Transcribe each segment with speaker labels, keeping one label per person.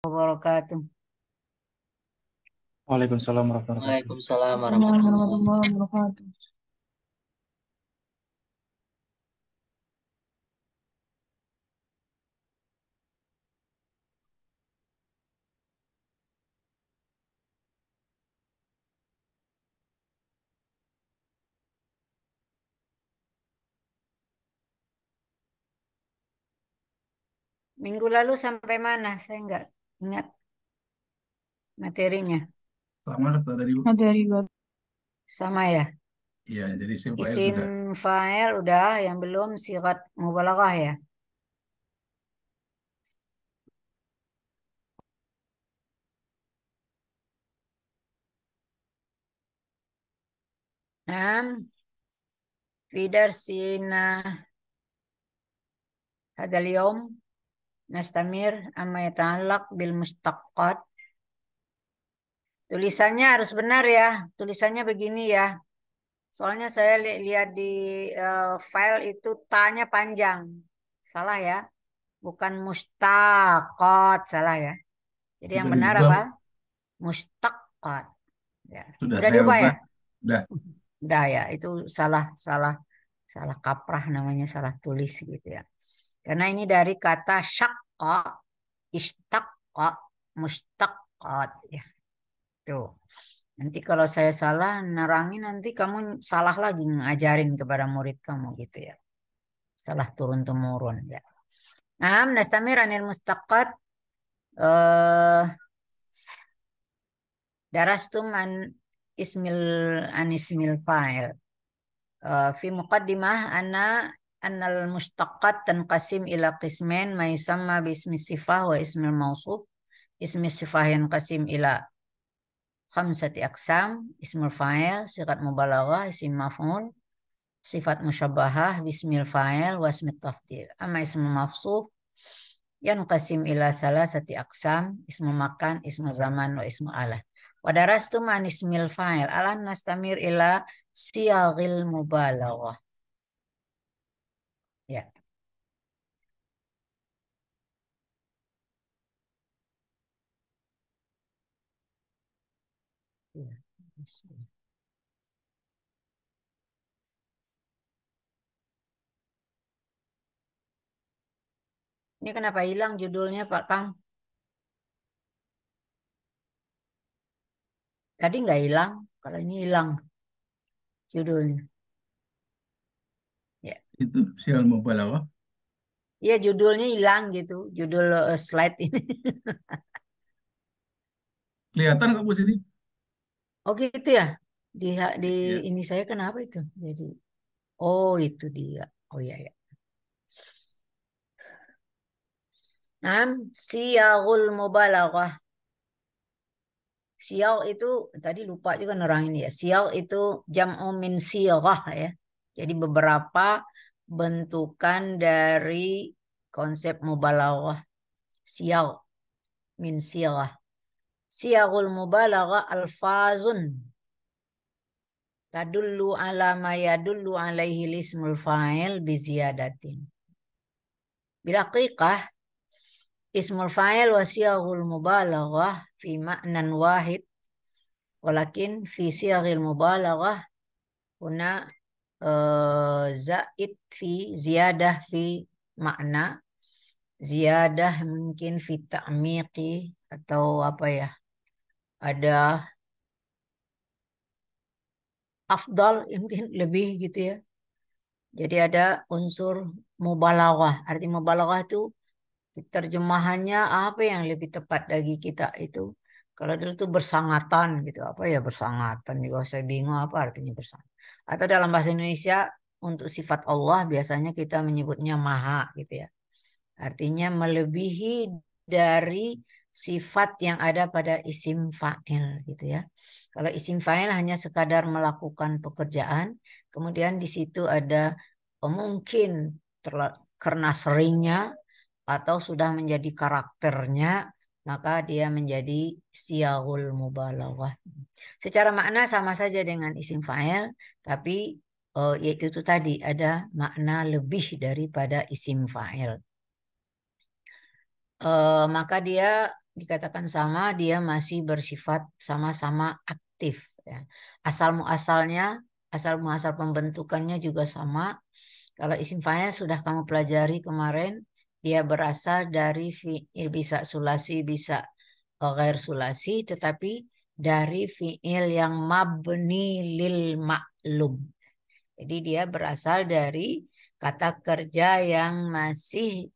Speaker 1: Wabarakatuh.
Speaker 2: Waalaikumsalam warahmatullahi wabarakatuh.
Speaker 3: Waalaikumsalam warahmatullahi.
Speaker 4: Warahmatullahi wabarakatuh.
Speaker 1: Minggu lalu sampai mana? Saya nggak ingat materinya.
Speaker 3: Sama tadi Bu.
Speaker 4: Materi baru.
Speaker 1: Sama ya.
Speaker 3: Iya, jadi isim fa'il
Speaker 1: Isim
Speaker 3: sudah.
Speaker 1: fa'il udah, yang belum sigat mubalaghah ya. Nam, fi darsina hadal yawm nastamir amma yata'allaq bil mustaqqat. Tulisannya harus benar ya. Tulisannya begini ya. Soalnya saya lihat di file itu tanya panjang. Salah ya. Bukan mustaqat, salah ya. Jadi yang
Speaker 3: Sudah
Speaker 1: benar
Speaker 3: diubah,
Speaker 1: apa?
Speaker 3: Bu.
Speaker 1: Mustaqat. Ya.
Speaker 3: Sudah
Speaker 1: Udah
Speaker 3: saya
Speaker 1: diubah ya?
Speaker 3: ubah. Udah.
Speaker 1: Udah ya, itu salah salah salah kaprah namanya, salah tulis gitu ya. Karena ini dari kata syaqqa, istaqqa, mustaqat ya. Tuh. Nanti kalau saya salah nerangin, nanti kamu salah lagi ngajarin kepada murid kamu gitu ya. Salah turun temurun ya. Nah, nastamir anil mustaqat eh darastum an ismil fa'il. Fi muqaddimah annal mustaqqat tanqasim ila qismain ma yusamma bi ismi sifah wa ismil mausuf. Ismi sifah yanqasim ila khamsati aqsam: ismul fa'il, sigat mubalaghah, isim maf'ul, sifat musyabbahah, bismil fa'il, wa ismit tafdil. Amma ismul mawsuf yanqasim ila thalathati aqsam: ismu makan, ismu zaman, wa ismu alah. Wa darastum an ismil fa'il alan nastamir ila siyaghil mubalaghah. Ya. Ya. Ini kenapa hilang judulnya Pak Kang? Tadi nggak hilang, kalau ini hilang judulnya. Ya,
Speaker 3: Itu sial mubalaghah.
Speaker 1: iya judulnya hilang gitu, judul slide ini.
Speaker 3: Kelihatan nggak Bu sini?
Speaker 1: Oh gitu ya. Di di
Speaker 3: Iya.
Speaker 1: ini saya kenapa itu? Jadi, oh itu dia. Oh iya ya. Nam siyagul mubalaghah. Siyag itu tadi lupa juga nerangin ya. Siyag itu jam'u min siyaghah ya. Jadi beberapa bentukan dari konsep mubalaghah. Siyag min siyaghah. Siyagul mubalaghah alfazun tadullu ala ma yadullu alaihi lismul fa'il bi ziyadatin. Bil haqiqah ismul fa'il wa siyagul mubalaghah fi ma'nan wahid, walakin fi siyaghil mubalaghah huna zaid fi ziyadah fi makna, ziyadah mungkin fi ta'miqi, atau apa ya, ada afdal mungkin lebih gitu ya. Jadi ada unsur mubalaghah. Arti mubalaghah itu terjemahannya apa yang lebih tepat bagi kita itu? Kalau dulu tuh bersangatan gitu. Apa ya bersangatan? Juga saya bingung apa artinya bersangatan. Atau dalam bahasa Indonesia untuk sifat Allah biasanya kita menyebutnya maha gitu ya. Artinya melebihi dari sifat yang ada pada isim fa'il gitu ya. Kalau isim fa'il hanya sekadar melakukan pekerjaan, kemudian di situ ada mungkin karena seringnya atau sudah menjadi karakternya, maka dia menjadi siyaghul mubalaghah. Secara makna sama saja dengan isim fa'il, tapi yaitu itu tadi ada makna lebih daripada isim fa'il. Maka dia dikatakan sama, dia masih bersifat sama-sama aktif. Ya. Asal muasal pembentukannya juga sama. Kalau isim fa'il sudah kamu pelajari kemarin, dia berasal dari fi'il bisa sulasi, bisa ghair sulasi, tetapi dari fi'il yang mabni lil ma'lum. Jadi dia berasal dari kata kerja yang masih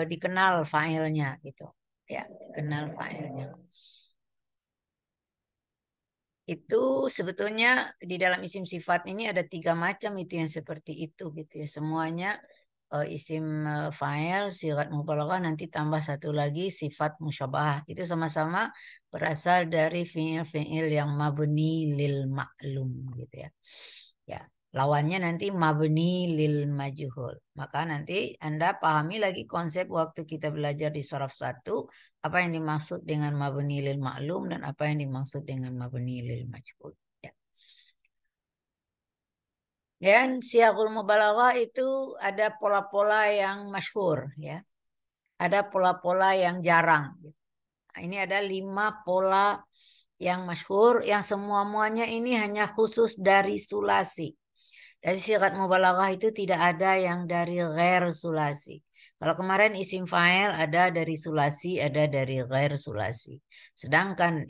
Speaker 1: dikenal fa'ilnya gitu. Ya, dikenal fa'ilnya. Itu sebetulnya di dalam isim sifat ini ada 3 macam itu yang seperti itu gitu ya. Semuanya isim fa'il, sigat mubalaghah, nanti tambah satu lagi sifat musyabahah. Itu sama-sama berasal dari fi'il-fi'il yang mabni lil ma'lum gitu ya. Ya, lawannya nanti mabni lil majhul. Maka nanti Anda pahami lagi konsep waktu kita belajar di saraf 1, apa yang dimaksud dengan mabni lil ma'lum dan apa yang dimaksud dengan mabni lil majhul. Ya. Dan siyagul mubalaghah itu ada pola-pola yang masyhur ya. Ada pola-pola yang jarang. Nah, ini ada 5 pola yang masyhur yang semua-muanya ini hanya khusus dari sulasi. Dari sigat mubalaghah itu tidak ada yang dari ghair sulasi. Kalau kemarin isim fa'il ada dari sulasi, ada dari ghair sulasi. Sedangkan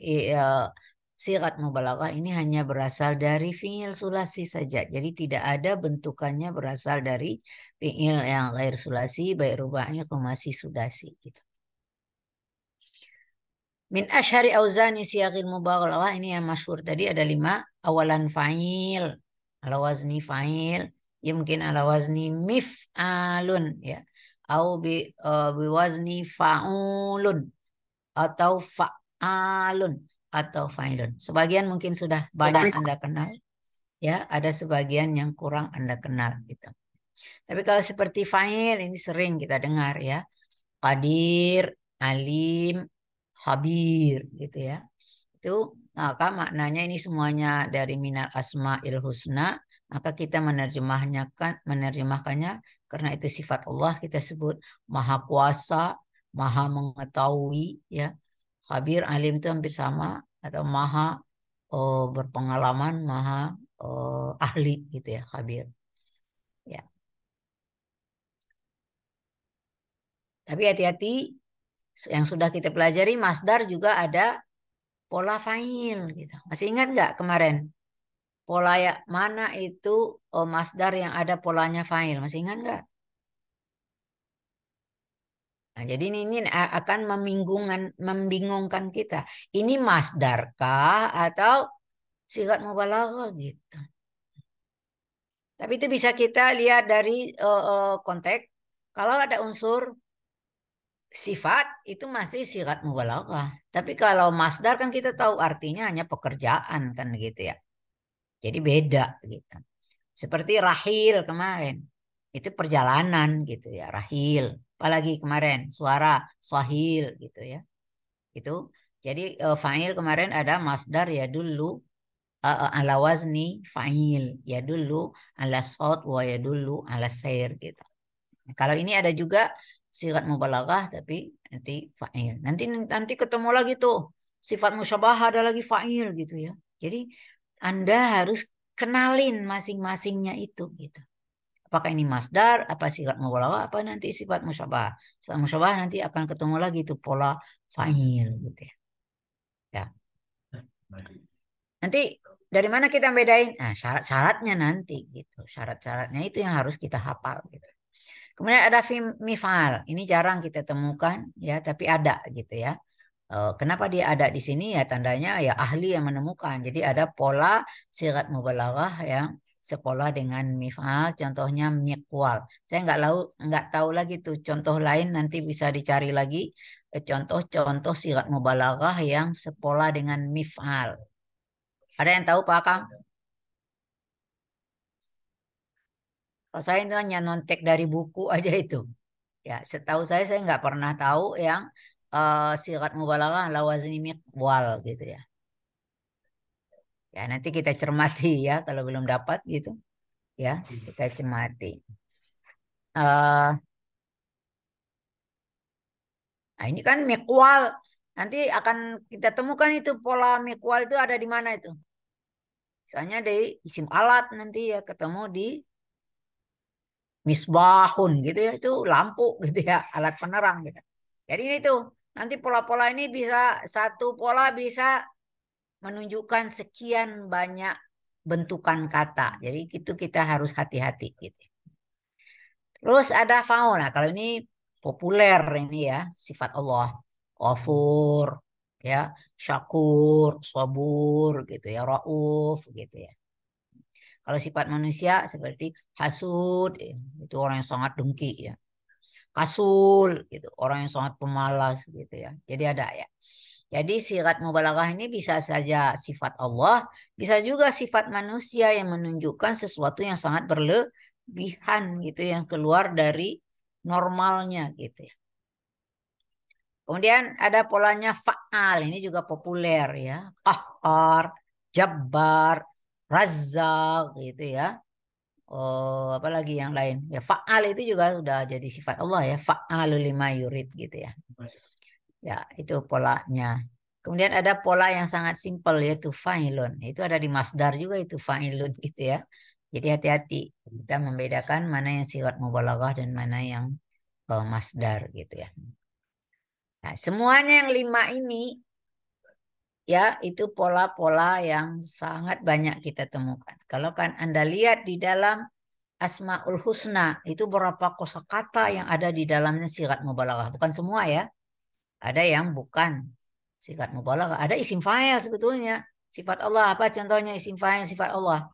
Speaker 1: sigat mubalaghah ini hanya berasal dari fi'il sulasi saja. Jadi tidak ada bentukannya berasal dari fi'il yang ghair sulasi, baik rubahnya masih sudasi gitu. Min asyhari auzani siyagil mubalaghah ini yang masyhur tadi ada 5. Awalan fa'il, ala wazni fa'il, ya mungkin ala wazni mif'alun ya. Atau bi wazni fa'ulun atau fa'alun atau fa'ilun. Sebagian mungkin sudah banyak Anda kenal ya, ada sebagian yang kurang Anda kenal gitu. Tapi kalau seperti fa'il ini sering kita dengar ya. Qadir, alim, khabir gitu ya. Itu maka maknanya ini semuanya dari minal asma'il husna, maka kita menerjemahkannya karena itu sifat Allah kita sebut maha kuasa, maha mengetahui ya. Khabir, alim itu hampir sama atau maha berpengalaman, maha ahli gitu ya, khabir. Ya. Tapi hati-hati yang sudah kita pelajari masdar juga ada pola fa'il gitu. Masih ingat nggak kemarin? Pola ya mana itu masdar yang ada polanya fa'il? Masih ingat nggak? Nah, jadi ini akan membingungkan kita. Ini masdar kah atau sigat mubalaghah gitu. Tapi itu bisa kita lihat dari konteks. Kalau ada unsur sifat itu masih sigat mubalaghah. Tapi kalau masdar kan kita tahu artinya hanya pekerjaan kan gitu ya. Jadi beda gitu. Seperti rahil kemarin. Itu perjalanan gitu ya, rahil. Apalagi kemarin suara sahil gitu ya. Itu. Jadi fa'il kemarin ada masdar ya dulu ala wazni fa'il ya dulu ala sot wa ya dulu ala sair gitu. Nah, kalau ini ada juga sigat mubalaghah tapi nanti fa'il. Nanti ketemu lagi tuh sifat musyabah ada lagi fa'il gitu ya. Jadi Anda harus kenalin masing-masingnya itu gitu. Apakah ini masdar, apa sifat mubalaghah, apa nanti sifat musyabah. Sifat musyabah nanti akan ketemu lagi itu pola fa'il gitu ya. Ya. Nanti dari mana kita bedain? Nah, syarat-syaratnya nanti gitu. Syarat-syaratnya itu yang harus kita hafal gitu. Kemudian ada mif'al. Ini jarang kita temukan ya, tapi ada gitu ya. Kenapa dia ada di sini ya tandanya ya ahli yang menemukan. Jadi ada pola sigat mubalaghah yang sepola dengan mif'al, contohnya miqwal. Saya nggak tahu lagi tuh contoh lain nanti bisa dicari lagi contoh-contoh sigat mubalaghah yang sepola dengan mif'al. Ada yang tahu Pak Kang? Kalau saya itu hanya nontek dari buku aja itu. Ya, setahu saya nggak pernah tahu yang sigat mubalaghah ala wazni miqwal gitu ya. Ya, nanti kita cermati ya kalau belum dapat gitu. Ya, kita cermati. Eh Nah, ini kan mikwal. Nanti akan kita temukan itu pola mikwal itu ada di mana itu. Misalnya di isim alat nanti ya ketemu di misbahun gitu ya, itu lampu gitu ya, alat penerang gitu. Jadi ini tuh nanti pola-pola ini bisa satu pola bisa menunjukkan sekian banyak bentukan kata. Jadi itu kita harus hati-hati gitu. Terus ada faul. Nah, kalau ini populer ini ya, sifat Allah. Ghafur, ya, syakur, sabur gitu ya, rauf gitu ya. Kalau sifat manusia seperti hasud, ya, itu orang yang sangat dengki ya. Kasul gitu, orang yang sangat pemalas gitu ya. Jadi ada ya. Jadi sifat mubalaghah ini bisa saja sifat Allah, bisa juga sifat manusia yang menunjukkan sesuatu yang sangat berlebihan gitu, yang keluar dari normalnya gitu ya. Kemudian ada polanya fa'al, ini juga populer ya. Qahhar, Jabbar, Razzaq gitu ya. Oh, apalagi yang lain. Ya fa'al itu juga sudah jadi sifat Allah ya. Fa'alu lima yurid gitu ya. Ya, itu polanya. Kemudian ada pola yang sangat simpel yaitu fa'ilun. Itu ada di masdar juga itu fa'ilun gitu ya. Jadi hati-hati kita membedakan mana yang sifat mubalaghah dan mana yang masdar gitu ya. Nah, semuanya yang 5 ini ya itu pola-pola yang sangat banyak kita temukan. Kalau kan Anda lihat di dalam Asmaul Husna itu berapa kosakata yang ada di dalamnya sigat mubalaghah. Bukan semua ya. Ada yang bukan sifat mubalaghah. Ada isim fa'il sebetulnya. Sifat Allah apa contohnya isim fa'il sifat Allah?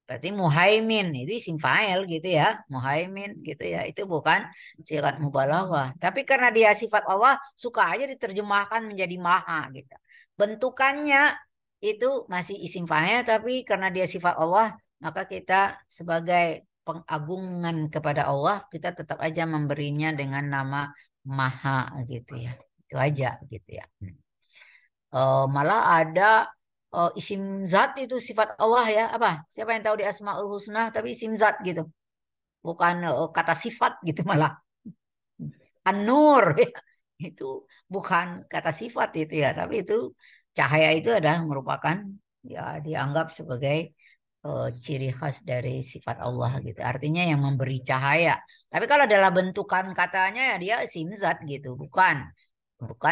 Speaker 1: Berarti muhaimin itu isim fa'il gitu ya. Muhaimin gitu ya. Itu bukan sifat mubalaghah. Tapi karena dia sifat Allah suka aja diterjemahkan menjadi maha gitu. Bentukannya itu masih isim fa'il tapi karena dia sifat Allah maka kita sebagai pengagungan kepada Allah kita tetap aja memberinya dengan nama maha gitu ya. Itu aja gitu ya. Malah ada isim zat itu sifat Allah ya. Apa? Siapa yang tahu di Asmaul Husna tapi isim zat gitu. Bukan kata sifat gitu malah. An-Nur ya. Itu bukan kata sifat itu ya, tapi itu cahaya itu adalah merupakan ya dianggap sebagai ciri khas dari sifat Allah gitu. Artinya yang memberi cahaya. Tapi kalau dalam bentukan katanya ya dia isim zat gitu, bukan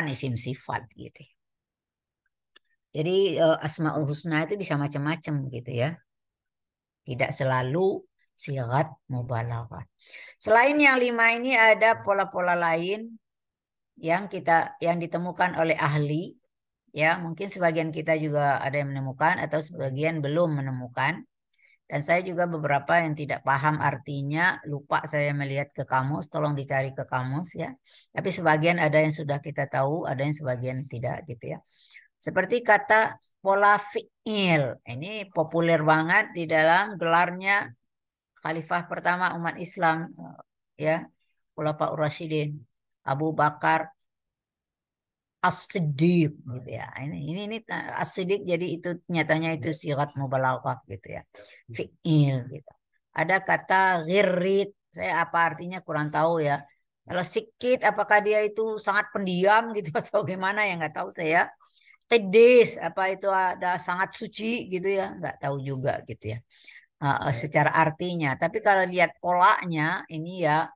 Speaker 1: isim sifat gitu. Jadi Asmaul Husna itu bisa macam-macam gitu ya. Tidak selalu sigat mubalaghah. Selain yang 5 ini ada pola-pola lain yang ditemukan oleh ahli. Ya, mungkin sebagian kita juga ada yang menemukan atau sebagian belum menemukan. Dan saya juga beberapa yang tidak paham artinya, lupa saya melihat ke kamus, tolong dicari ke kamus ya. Tapi sebagian ada yang sudah kita tahu, ada yang sebagian tidak gitu ya. Seperti kata pola fi'il. Ini populer banget di dalam gelarnya Khalifah pertama umat Islam ya, Khulafaur Rasyidin, Abu Bakar As-Siddiq gitu ya. Ini As-Siddiq jadi itu nyatanya itu sigat mubalaghah gitu ya. Fi'il gitu. Ada kata ghirit. Saya apa artinya kurang tahu ya. Kalau sikit apakah dia itu sangat pendiam gitu atau gimana ya nggak tahu saya. Qidis apa itu ada sangat suci gitu ya nggak tahu juga gitu ya. Secara artinya. Tapi kalau lihat polanya ini ya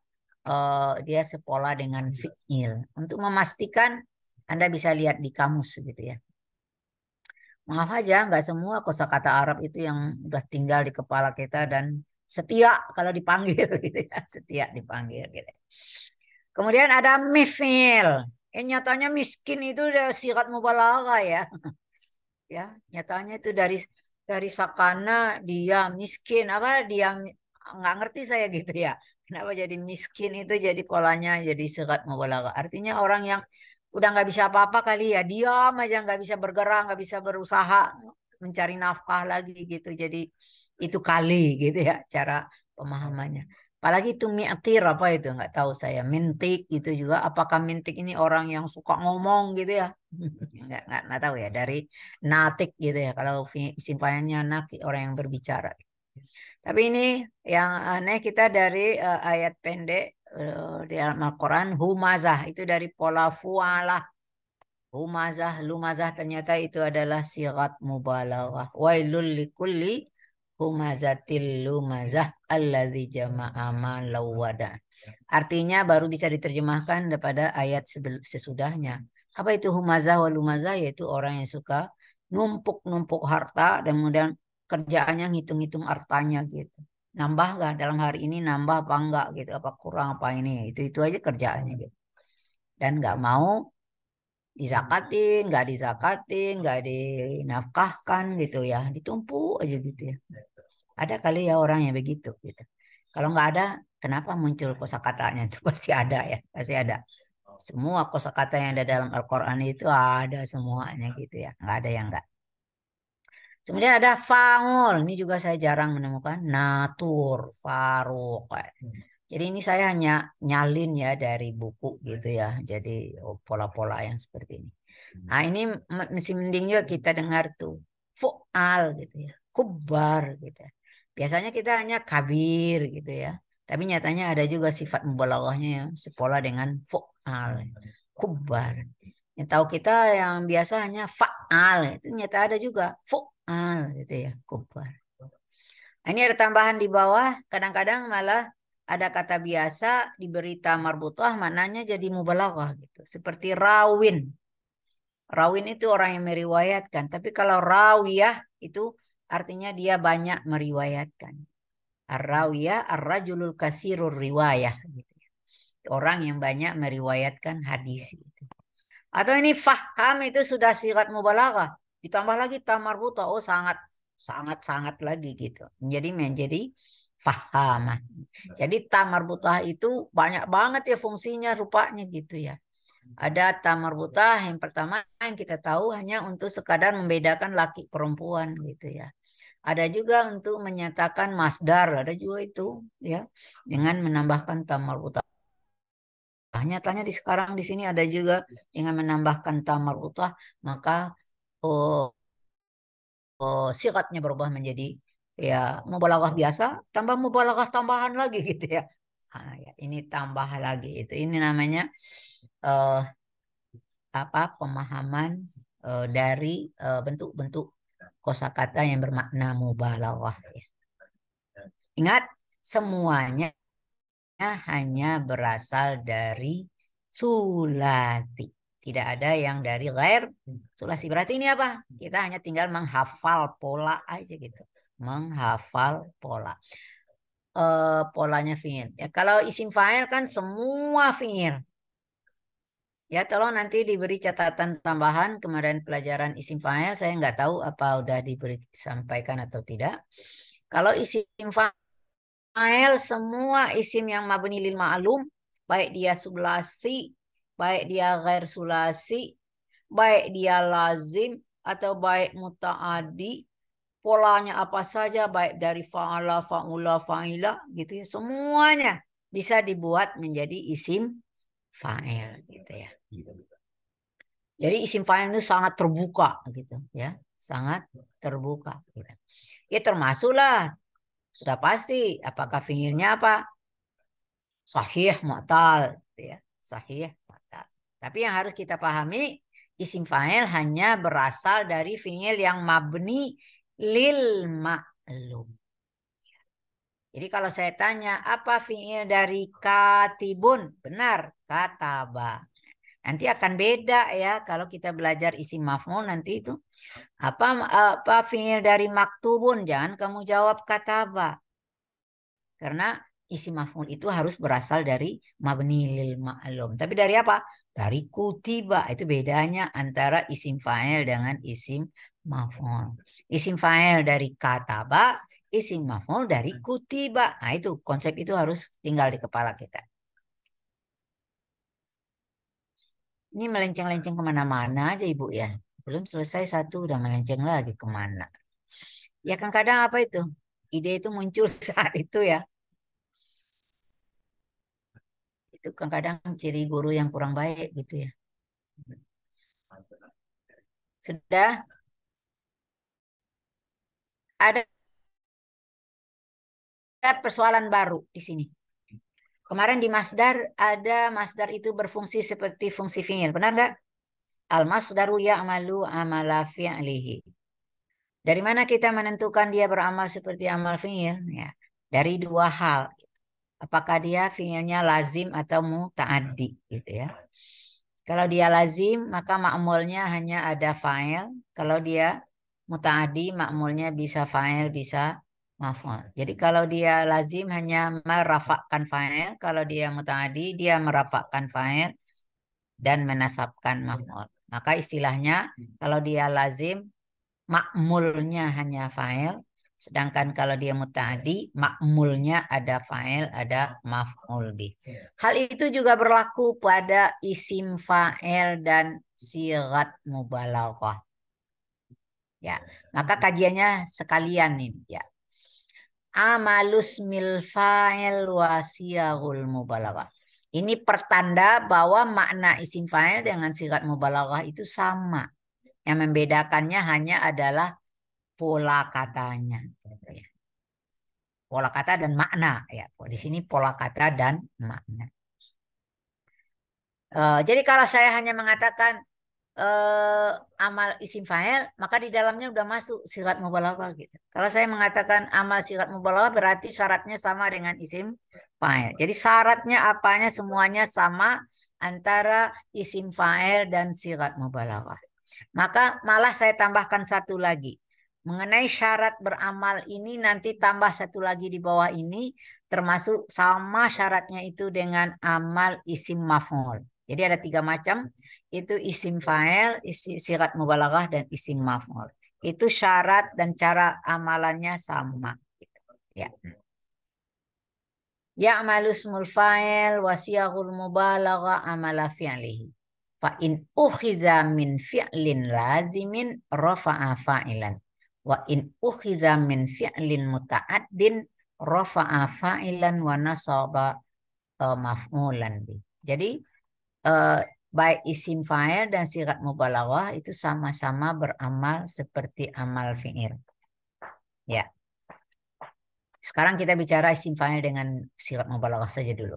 Speaker 1: dia sepola dengan fi'il. Untuk memastikan Anda bisa lihat di kamus gitu ya. Maaf aja, nggak semua kosakata Arab itu yang udah tinggal di kepala kita dan setia kalau dipanggil gitu ya, setia dipanggil gitu. Kemudian ada mifil. Nyatanya miskin itu udah sigat mubalaghah ya. Ya, nyatanya itu dari sakana dia miskin apa dia nggak ngerti saya gitu ya. Kenapa jadi miskin itu jadi polanya jadi sigat mubalaghah. Artinya orang yang udah nggak bisa apa-apa kali ya, diam aja nggak bisa bergerak, nggak bisa berusaha mencari nafkah lagi gitu. Jadi itu kali gitu ya cara pemahamannya. Apalagi itu mi'tir apa itu nggak tahu saya. Mintik gitu juga. Apakah mintik ini orang yang suka ngomong gitu ya? Nggak tahu ya dari natik gitu ya. Kalau isim fa'ilnya natik orang yang berbicara. Tapi ini yang aneh kita dari ayat pendek di dalam Al-Quran humazah itu dari pola fualah. Humazah, lumazah ternyata itu adalah sigat mubalaghah. Wailul likulli humazatil lumazah alladzi jama'a malan wada. Artinya baru bisa diterjemahkan daripada ayat sesudahnya. Apa itu humazah wal lumazah? Yaitu orang yang suka numpuk-numpuk harta dan kemudian kerjaannya ngitung-ngitung hartanya gitu. Nambah gak dalam hari ini, nambah apa enggak gitu, apa kurang apa ini, itu aja kerjaannya gitu. Dan nggak mau dizakatin, nggak dizakatin, nggak dinafkahkan gitu ya, ditumpuk aja gitu ya. Ada kali ya orang yang begitu gitu. Kalau nggak ada, kenapa muncul kosakatanya itu? Pasti ada ya, pasti ada. Semua kosakata yang ada dalam Al-Quran itu ada semuanya gitu ya, nggak ada yang nggak. Kemudian ada fangul, ini juga saya jarang menemukan. Natur, faruk. Jadi ini saya hanya nyalin ya dari buku gitu ya. Jadi pola-pola yang seperti ini. Nah ini mesti mending juga kita dengar tuh. Fu'al gitu ya. Kubar gitu ya. Biasanya kita hanya kabir gitu ya. Tapi nyatanya ada juga sifat mubalaghahnya yang sepola dengan fu'al. Kubar. Yang tahu kita yang biasa hanya fa'al. Itu nyata ada juga fu'al gitu ya. Kubar. Nah, ini ada tambahan di bawah. Kadang-kadang malah ada kata biasa diberi ta marbutah maknanya jadi mubalaghah gitu. Seperti rawin. Rawin itu orang yang meriwayatkan. Tapi kalau rawiyah itu artinya dia banyak meriwayatkan. Ar-rawiyah ar-rajulul kasirur riwayah gitu. Orang yang banyak meriwayatkan hadis itu. Atau ini faham itu sudah sigat mubalaghah. Ditambah lagi tamar buta. Oh sangat sangat sangat lagi gitu. Menjadi faham. Jadi tamar buta itu banyak banget ya fungsinya rupanya gitu ya. Ada tamar buta yang pertama yang kita tahu hanya untuk sekadar membedakan laki perempuan gitu ya. Ada juga untuk menyatakan masdar, ada juga itu ya dengan menambahkan tamar buta. Nyatanya di sekarang di sini ada juga dengan menambahkan tamar utah maka oh, sigatnya berubah menjadi ya mubalaghah biasa tambah mubalaghah tambahan lagi gitu ya. Ah, ya ini tambah lagi itu ini namanya eh, apa pemahaman dari bentuk-bentuk kosakata yang bermakna mubalaghah ya. Ingat semuanya hanya berasal dari sulati. Tidak ada yang dari ghair sulasi. Berarti ini apa? Kita hanya tinggal menghafal pola aja gitu. Menghafal pola. Polanya fi'il. Ya, kalau isim fa'il kan semua fi'il. Ya, tolong nanti diberi catatan tambahan kemarin pelajaran isim fa'il. Saya nggak tahu apa udah diberi sampaikan atau tidak. Kalau isim fa'il semua isim yang mabni lil ma'lum, baik dia sulasi, baik dia ghair sulasi, baik dia lazim atau baik muta'adi, polanya apa saja baik dari fa'ala, fa'ula, fa'ila gitu ya. Semuanya bisa dibuat menjadi isim fa'il gitu ya. Jadi isim fa'il itu sangat terbuka gitu ya. Sangat terbuka gitu. Ya termasuklah sudah pasti apakah fi'ilnya apa? Sahih mu'tal gitu ya. Sahih mu'tal. Tapi yang harus kita pahami isim fa'il hanya berasal dari fi'il yang mabni lil ma'lum. Jadi kalau saya tanya apa fi'il dari katibun? Benar, kataba. Nanti akan beda ya kalau kita belajar isim maf'ul nanti itu apa apa fi'il dari maktubun? Jangan kamu jawab kataba. Karena isim maf'ul itu harus berasal dari mabni lil ma'lum. Tapi dari apa? Dari kutiba. Itu bedanya antara isim fa'il dengan isim maf'ul. Isim fa'il dari kataba, isim maf'ul dari kutiba. Nah itu konsep itu harus tinggal di kepala kita. Ini melenceng-lenceng kemana-mana aja Ibu ya. Belum selesai satu udah melenceng lagi kemana. Ya kan kadang apa itu? Ide itu muncul saat itu ya. Itu kan kadang ciri guru yang kurang baik gitu ya. Sudah ada persoalan baru di sini. Kemarin di masdar ada masdar itu berfungsi seperti fungsi fi'il. Benar nggak? Al-masdaru ya'malu amala fi'lihi. Dari mana kita menentukan dia beramal seperti amal fi'il? Ya, dari dua hal. Apakah dia fi'ilnya lazim atau muta'addi gitu ya. Kalau dia lazim maka ma'mulnya hanya ada fa'il. Kalau dia muta'addi ma'mulnya bisa fa'il bisa maf'ul. Jadi kalau dia lazim hanya merafakkan fa'il, kalau dia muta'addi dia merafakkan fa'il dan menasabkan maf'ul. Maka istilahnya kalau dia lazim makmulnya hanya fa'il, sedangkan kalau dia muta'addi makmulnya ada fa'il, ada maf'ul bih. Hal itu juga berlaku pada isim fa'il dan sigat mubalaghah. Ya, maka kajiannya sekalian ini ya. Amalus mil fa'il wa siyagul mubalaghah. Ini pertanda bahwa makna isim fa'il dengan sigat mubalaghah itu sama. Yang membedakannya hanya adalah pola katanya. Pola kata dan makna ya. Di sini pola kata dan makna. Jadi kalau saya hanya mengatakan amal isim fa'il, maka di dalamnya udah masuk sigat mubalaghah gitu. Kalau saya mengatakan amal sigat mubalaghah berarti syaratnya sama dengan isim fa'il. Jadi syaratnya apanya semuanya sama antara isim fa'il dan sigat mubalaghah. Maka malah saya tambahkan satu lagi. Mengenai syarat beramal ini nanti tambah satu lagi di bawah ini termasuk sama syaratnya itu dengan amal isim maf'ul. Jadi ada tiga macam, itu isim fa'il, isim sigat mubalaghah dan isim maf'ul. Itu syarat dan cara amalannya sama. Ya. Ya'malu ismul fa'il wa siyaghul mubalaghah amala fi'lihi. Fa in ukhiza min fi'lin lazimin rafa'a fa'ilan. Wa in ukhiza min fi'lin muta'addin rafa'a fa'ilan wa nasaba maf'ulan. Jadi baik isim fa'il dan sigat mubalaghah itu sama-sama beramal seperti amal fi'il. Ya. Sekarang kita bicara isim fa'il dengan sigat mubalaghah saja dulu.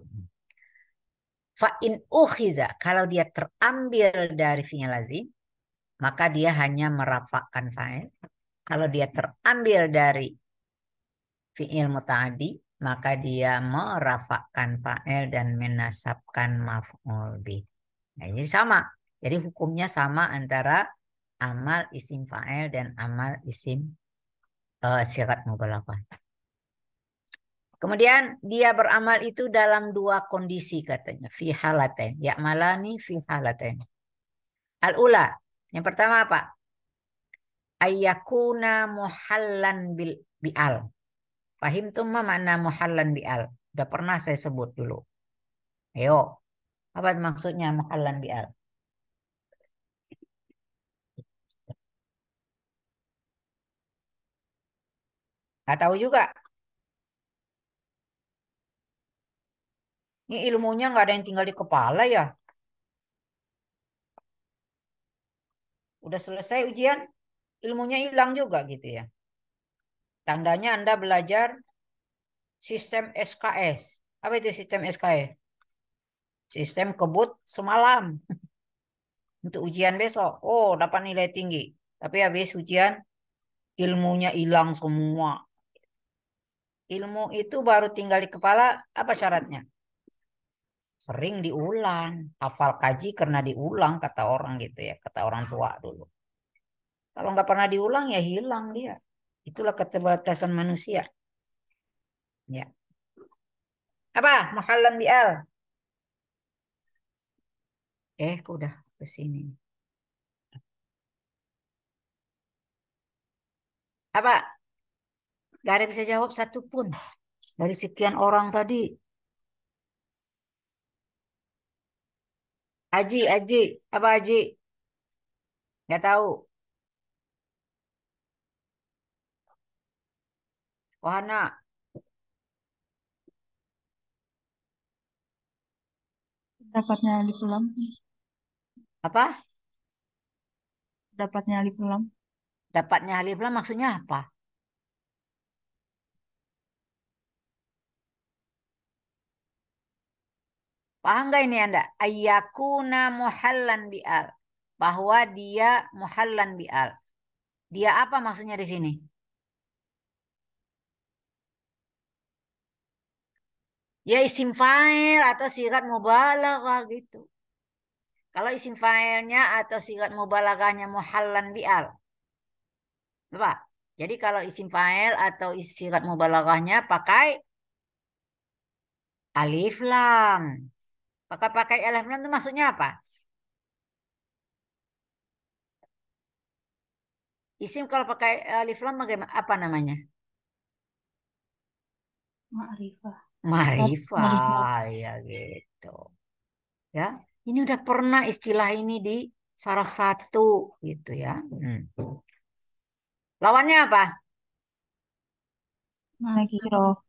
Speaker 1: Fa in ukhiza, kalau dia terambil dari fi'il lazim, maka dia hanya merafakkan fa'il. Kalau dia terambil dari fi'il muta'addi, maka dia merafakkan fa'il dan menasabkan maf'ul bih. Nah, ini sama. Jadi hukumnya sama antara amal isim fa'il dan amal isim sigat mubalaghah. Kemudian dia beramal itu dalam dua kondisi katanya. Fi halatain. Ya'malani fi halatain. Al-ula. Yang pertama apa? Ayyakuna muhallan bi'al. Fahimtum ma makna muhallan bi'al? Udah pernah saya sebut dulu. Ayo. Apa maksudnya muhallan bi'al? Gak tahu juga. Ini ilmunya nggak ada yang tinggal di kepala ya. Udah selesai ujian, ilmunya hilang juga gitu ya. Tandanya Anda belajar sistem SKS. Apa itu sistem SKS? Sistem kebut semalam. Untuk ujian besok. Oh, dapat nilai tinggi. Tapi habis ujian, ilmunya hilang semua. Ilmu itu baru tinggal di kepala, apa syaratnya? Sering diulang. Hafal kaji karena diulang, kata orang gitu ya. Kata orang tua dulu. Kalau nggak pernah diulang, ya hilang dia. Itulah keterbatasan manusia. Ya. Apa? Muhallan bi'al. Kok udah ke sini. Apa? Gak ada yang bisa jawab satupun. Dari sekian orang tadi. Aji, Aji. Apa Aji? Gak tahu. Wahana.
Speaker 2: Dapatnya alif lam.
Speaker 1: Apa?
Speaker 2: Dapatnya alif lam.
Speaker 1: Dapatnya alif lam maksudnya apa? Paham nggak ini Anda? Ayyakuna muhallan bi'al. Bahwa dia muhallan bi'al. Dia apa maksudnya di sini? Ya isim fa'il atau sigat mubalaghah gitu. Kalau isim fa'ilnya atau sigat mubalaghahnya muhallan bi'al. Apa? Jadi kalau isim fa'il atau sigat mubalaghahnya pakai alif lam. Pakai alif lam itu maksudnya apa? Isim kalau pakai alif lam bagaimana? Apa namanya?
Speaker 2: Ma'rifah. Ma'rifah.
Speaker 1: Ma'rifah ya gitu. Ya, ini udah pernah istilah ini di salah satu gitu ya. Lawannya apa?
Speaker 2: Nakiro.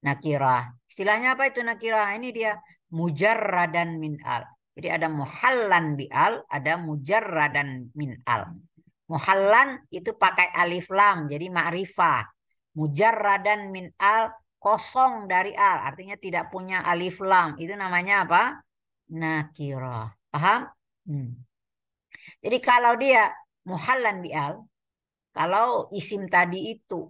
Speaker 1: Nakirah. Istilahnya apa itu nakirah? Ini dia mujarradan min al. Jadi ada muhallan bi al, ada mujarradan min al. Muhallan itu pakai alif lam, jadi ma'rifah. Mujarradan min al, kosong dari al, artinya tidak punya alif lam. Itu namanya apa? Nakirah. Paham? Hmm. Jadi kalau dia muhallan bi al, kalau isim tadi itu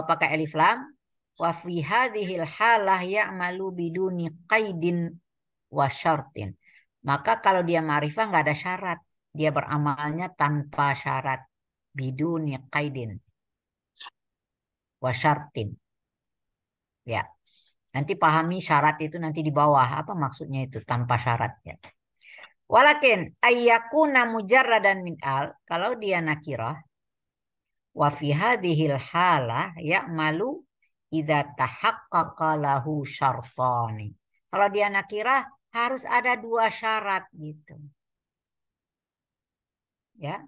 Speaker 1: pakai alif lam, wa fi hadhil halah ya'malu biduni qaidin wa syartin. Maka kalau dia ma'rifah nggak ada syarat. Dia beramalnya tanpa syarat. Biduni qaidin wa syartin. Ya. Nanti pahami syarat itu nanti di bawah. Apa maksudnya itu tanpa syarat ya. Walakin ayyakuna mujarradan min al. Kalau dia nakirah. Wa fi hadhil halah ya'malu idza tahaqqaqa lahu syartani. Kalau dia nakirah harus ada dua syarat gitu. Ya.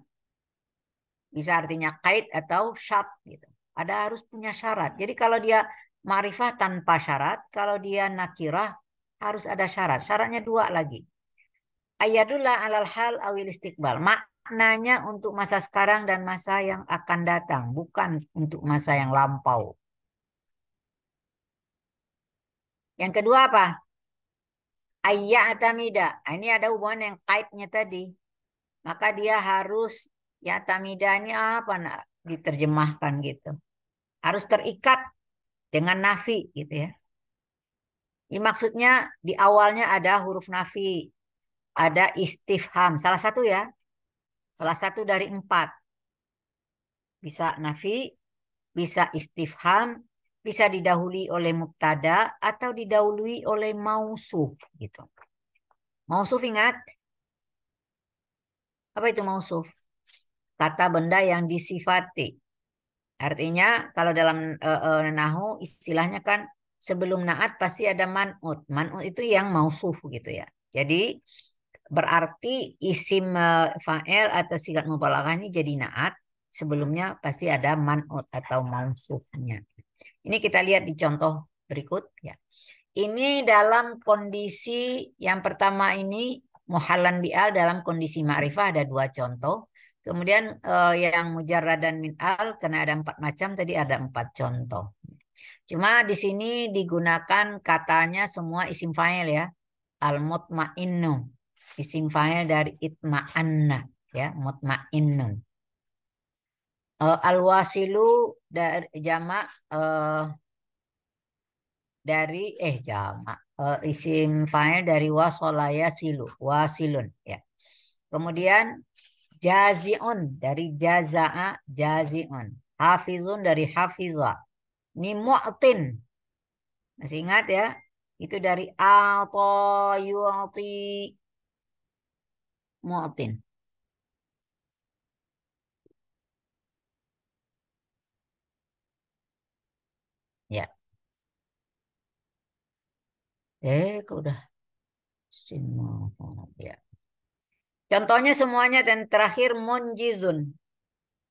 Speaker 1: Bisa artinya kait atau syart gitu. Ada harus punya syarat. Jadi kalau dia ma'rifah tanpa syarat, kalau dia nakirah harus ada syarat. Syaratnya dua lagi. Ayadullah alal hal awil istiqbal. Maknanya untuk masa sekarang dan masa yang akan datang, bukan untuk masa yang lampau. Yang kedua apa? Ayyatamida. Ini ada hubungan yang kaitnya tadi. Maka dia harus ya tamida ini apa nak diterjemahkan gitu. Harus terikat dengan nafi gitu ya. Ini maksudnya di awalnya ada huruf nafi, ada istifham. Salah satu ya. Salah satu dari 4. Bisa nafi, bisa istifham, bisa didahului oleh mubtada atau didahului oleh mausuf gitu. Mausuf ingat? Apa itu mausuf? Kata benda yang disifati. Artinya kalau dalam nahu istilahnya kan sebelum naat pasti ada man'ut. Man'ut itu yang mausuf gitu ya. Jadi berarti isim fa'il atau sigat mubalaghah ini jadi naat. Sebelumnya pasti ada man'ut atau mausufnya. Ini kita lihat di contoh berikut ya. Ini dalam kondisi yang pertama ini muhallan bi'al dalam kondisi ma'rifah ada 2 contoh. Kemudian yang mujarrad dan min al karena ada 4 macam tadi ada 4 contoh. Cuma di sini digunakan katanya semua isim fa'il ya. Al-mutma'innu. Isim fa'il dari itma'anna ya, mutma'innun. Al-wasilu dari jamak dari jamak isim fa'il dari wasolaya silu wasilun ya. Kemudian jaziun dari jazaa jaziun. Hafizun dari hafiza. Ini mu'tin. Masih ingat ya? Itu dari ata yu'ti mu'tin. Ya. Kok udah semua ya. Contohnya semuanya dan terakhir munjizun.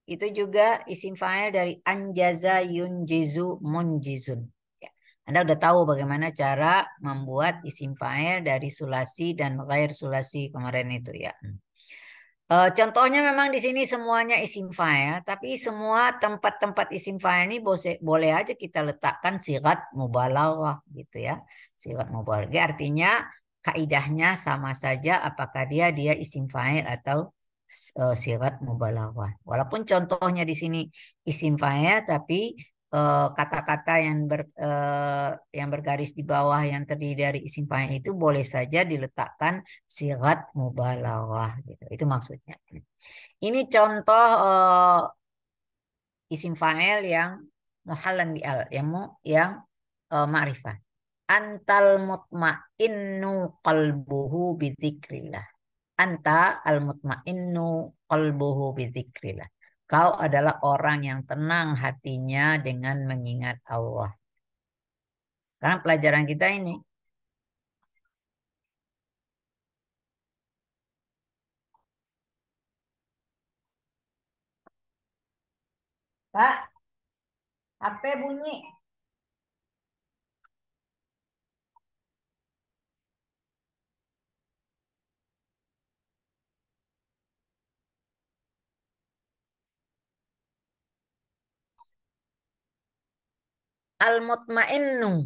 Speaker 1: Itu juga isim fa'il dari anjaza yunjizu munjizun. Ya. Anda udah tahu bagaimana cara membuat isim fa'il dari sulasi dan ghair sulasi kemarin itu ya. Contohnya memang di sini semuanya isim fa'il, tapi semua tempat-tempat isim fa'il ini boleh aja kita letakkan sigat mubalaghah gitu ya. Sigat mubalaghah artinya kaidahnya sama saja apakah dia isim fa'il atau sigat mubalaghah. Walaupun contohnya di sini isim fa'il, tapi kata-kata yang bergaris di bawah yang terdiri dari isim fa'il itu boleh saja diletakkan sigat mubalaghah gitu. Itu maksudnya. Ini contoh isim fa'il yang muhallan bi al, yang ma'rifah. Antal mutmainnu qalbuhu bidzikrillah. Anta al mutmainnu qalbuhu bidzikrillah. Kau adalah orang yang tenang hatinya dengan mengingat Allah. Karena pelajaran kita ini. Pak, HP bunyi. Al mutmainnu.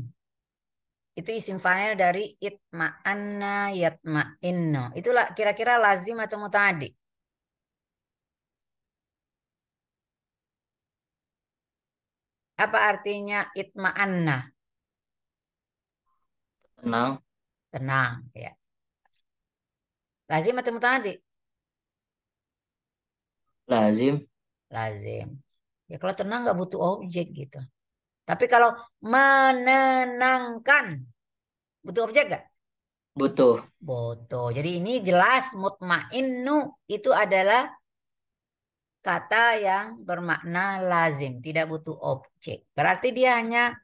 Speaker 1: Itu isim fa'il dari itma'anna yatma'innu. Itulah kira-kira lazim atau muta'addi? Apa artinya itma'anna?
Speaker 4: Tenang,
Speaker 1: Tenang, ya. Lazim atau muta'addi?
Speaker 4: lazim,
Speaker 1: Lazim. Ya kalau tenang nggak butuh objek gitu. Tapi kalau menenangkan, butuh objek nggak?
Speaker 4: butuh.
Speaker 1: Butuh. Jadi ini jelas mutmainnu itu adalah kata yang bermakna lazim, tidak butuh objek. Berarti dia hanya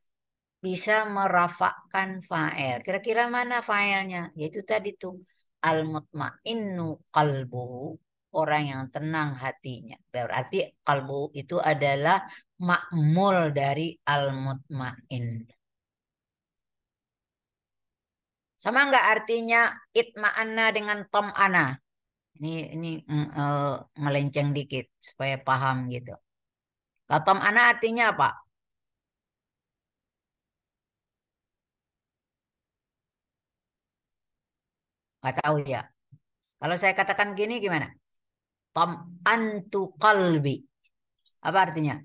Speaker 1: bisa merafakkan fa'il. Kira-kira mana fa'ilnya? Yaitu tadi tuh al-mutmainnu qalbuhu, orang yang tenang hatinya. Berarti qalbu itu adalah makmul dari al-mutmain. Sama nggak artinya itma'anna dengan tom'ana? Ini melenceng dikit supaya paham gitu. Kalau tom'ana artinya apa? Nggak tahu ya. Kalau saya katakan gini gimana? Tom'antu qalbi. Apa artinya?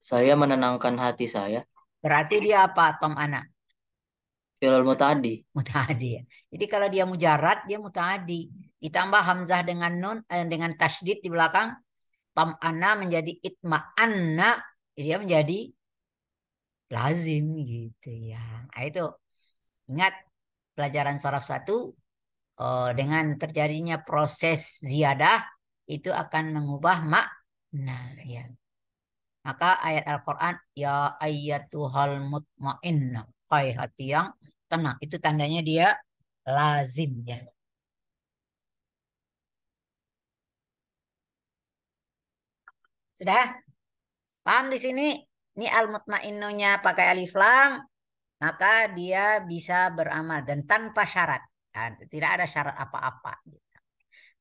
Speaker 4: Saya menenangkan hati saya.
Speaker 1: Berarti dia apa? Tom'ana.
Speaker 4: Fi'il muta'addi.
Speaker 1: Mutaadi ya. Jadi kalau dia mujarad, dia mutaadi. Ditambah hamzah dengan nun, dengan tasydid di belakang. Tom'ana menjadi itma'anna. Dia menjadi lazim gitu ya. Nah, itu ingat pelajaran saraf satu dengan terjadinya proses ziyadah itu akan mengubah makna ya. Maka ayat Al-Qur'an ya ayyatuhal mutmainnah, hai hati yang tenang, itu tandanya dia lazim ya. Sudah paham di sini? Ini al-mutmainnunya pakai alif lam, maka dia bisa beramal dan tanpa syarat. Nah, tidak ada syarat apa-apa.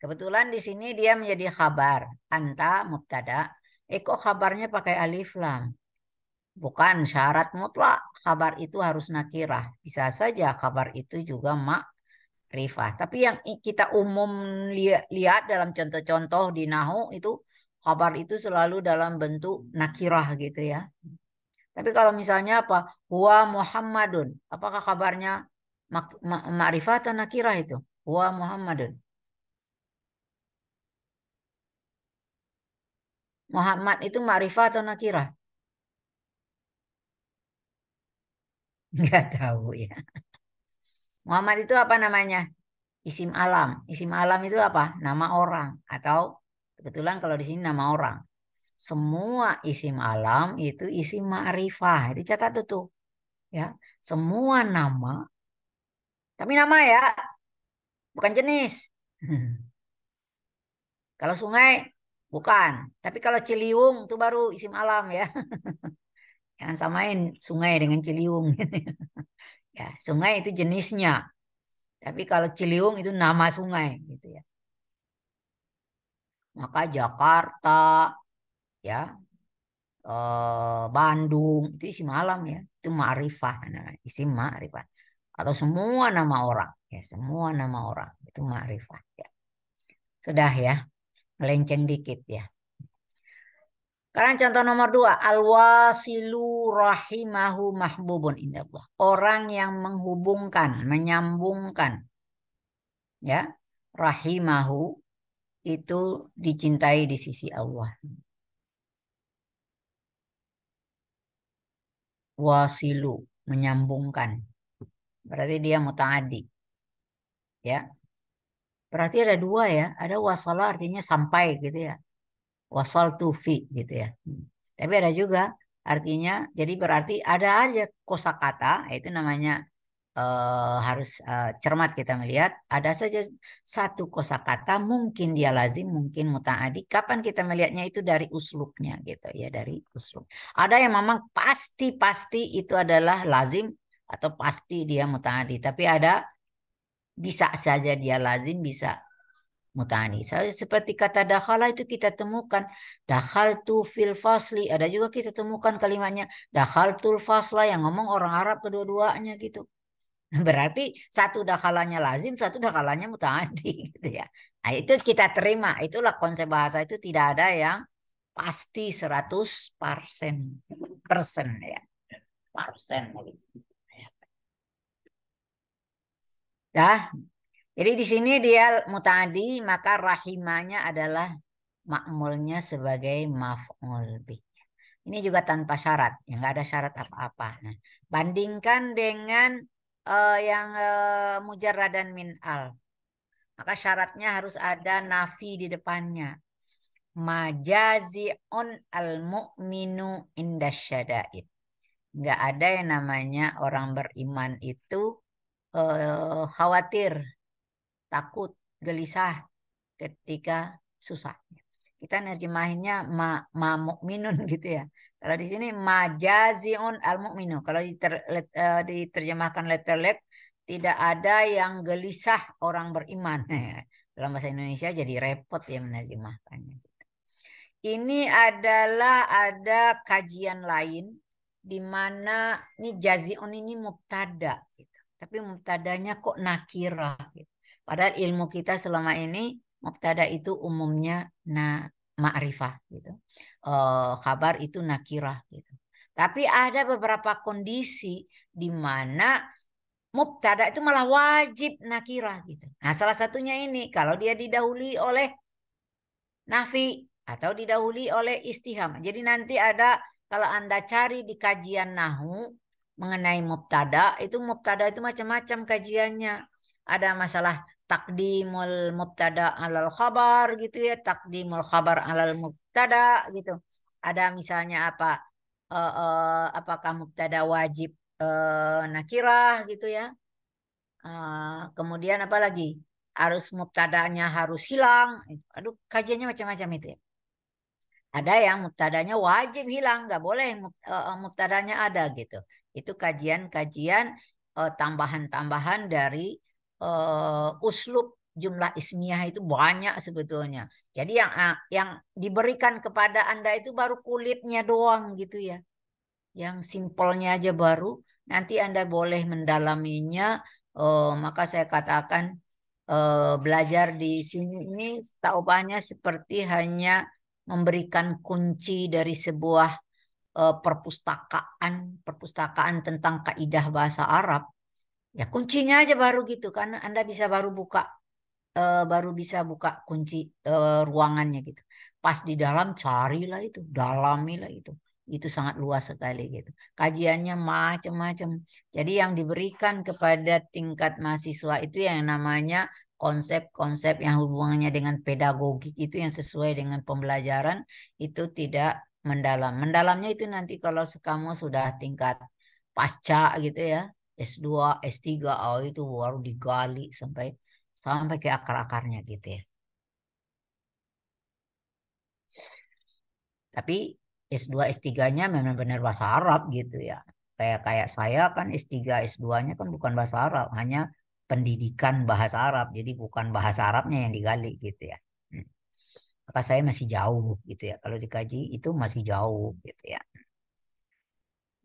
Speaker 1: Kebetulan di sini dia menjadi khabar. Anta mubtada. Kok kabarnya pakai alif lam? Bukan syarat mutlak. Kabar itu harus nakirah. Bisa saja kabar itu juga makrifah. Tapi yang kita umum lihat dalam contoh-contoh di nahu itu kabar itu selalu dalam bentuk nakirah gitu ya. Tapi kalau misalnya apa? Huwa Muhammadun. Apakah kabarnya makrifah atau nakirah itu? Huwa Muhammadun. Muhammad itu makrifah atau nakirah? Nggak tahu ya. Muhammad itu apa namanya? Isim alam. Isim alam itu apa? Nama orang. Atau kebetulan kalau di sini nama orang. Semua isim alam itu isim ma'rifah. Itu catat tuh. Ya. Semua nama. Tapi nama ya. Bukan jenis. Kalau sungai. Bukan. Tapi kalau Ciliwung itu baru isim alam ya. Jangan samain sungai dengan Ciliwung. Ya, sungai itu jenisnya. Tapi kalau Ciliwung itu nama sungai gitu ya. Maka Jakarta ya, Bandung itu isim alam ya. Itu ma'rifah namanya, isim ma'rifah. Atau semua nama orang ya, semua nama orang itu ma'rifah ya. Sudah ya, melenceng dikit ya. Sekarang contoh nomor 2, al-wasilu rahimahu mahbubun indallah. Orang yang menghubungkan, menyambungkan ya, rahimahu itu dicintai di sisi Allah. Wasilu, menyambungkan. Berarti dia muta'addi. Ya. Berarti ada 2 ya. Ada wasala artinya sampai gitu ya. Wasal tufi gitu ya. Tapi ada juga artinya, jadi berarti ada aja kosakata, itu namanya harus cermat kita melihat. Ada saja satu kosakata mungkin dia lazim, mungkin muta'addi. Kapan kita melihatnya itu dari uslubnya gitu ya, dari uslub. Ada yang memang pasti itu adalah lazim atau pasti dia muta'addi. Tapi ada bisa saja dia lazim, bisa muta'addi. Seperti kata dakhala itu kita temukan dakhaltu fil fasli. Ada juga kita temukan kalimatnya dakhaltul fasla yang ngomong orang Arab kedua-duanya gitu. Berarti satu dakhalanya lazim, satu dakhalanya muta'addi gitu ya. Nah, itu kita terima. Itulah konsep bahasa itu tidak ada yang pasti 100% ya. Persen. Ya. Jadi di sini dia muta'addi, maka rahimanya adalah ma'mulnya sebagai maf'ul bih. Ini juga tanpa syarat, ya nggak ada syarat apa-apa. Nah, bandingkan dengan yang mujarradan min al. Maka syaratnya harus ada nafi di depannya. Majazi'un al-mu'minu indasyada'id. Nggak ada yang namanya orang beriman itu khawatir, takut, gelisah ketika susah. Kita nerjemahinnya ma mukminun gitu ya. Kalau di sini majaziun al mukminu. Kalau diterjemahkan letterlek tidak ada yang gelisah orang beriman. Dalam bahasa Indonesia jadi repot ya menerjemahkannya. Ini adalah ada kajian lain di mana ini jaziun ini mubtada gitu. Tapi mubtadanya kok nakirah gitu. Padahal ilmu kita selama ini mubtada itu umumnya ma'rifah gitu. Khabar itu nakirah gitu. Tapi ada beberapa kondisi di mana mubtada itu malah wajib nakirah gitu. Nah, salah satunya ini kalau dia didahului oleh nafi atau didahului oleh istifham. Jadi nanti ada kalau Anda cari di kajian nahwu mengenai mubtada, itu mubtada itu macam-macam kajiannya. Ada masalah takdimul mubtada alal khabar gitu ya, takdimul khabar alal mubtada gitu. Ada misalnya apakah mubtada wajib nakirah gitu ya. Kemudian apa lagi? Harus mubtadanya harus hilang. Aduh, kajiannya macam-macam itu ya. Ada yang mubtadanya wajib hilang, nggak boleh mubtadanya ada gitu. Itu kajian-kajian tambahan-tambahan dari uslub jumlah ismiyah itu banyak sebetulnya. Jadi yang diberikan kepada Anda itu baru kulitnya doang gitu ya. Yang simpelnya aja baru. Nanti Anda boleh mendalaminya. Maka saya katakan belajar di sini ini taubahnya seperti hanya memberikan kunci dari sebuah perpustakaan tentang kaidah bahasa Arab. Ya kuncinya aja baru gitu karena Anda baru bisa buka kunci ruangannya gitu. Pas di dalam carilah itu, dalamilah itu. Itu sangat luas sekali gitu. Kajiannya macam-macam. Jadi yang diberikan kepada tingkat mahasiswa itu yang namanya konsep-konsep yang hubungannya dengan pedagogik itu yang sesuai dengan pembelajaran itu tidak mendalam. Mendalamnya itu nanti kalau kamu sudah tingkat pasca gitu ya, S2, S3, oh itu baru digali sampai ke akar-akarnya gitu ya. Tapi S2 S3-nya memang benar bahasa Arab gitu ya. Kayak saya kan S3 S2-nya kan bukan bahasa Arab, hanya pendidikan bahasa Arab, jadi bukan bahasa Arabnya yang digali gitu ya. Maka saya masih jauh gitu ya. Kalau dikaji itu masih jauh gitu ya.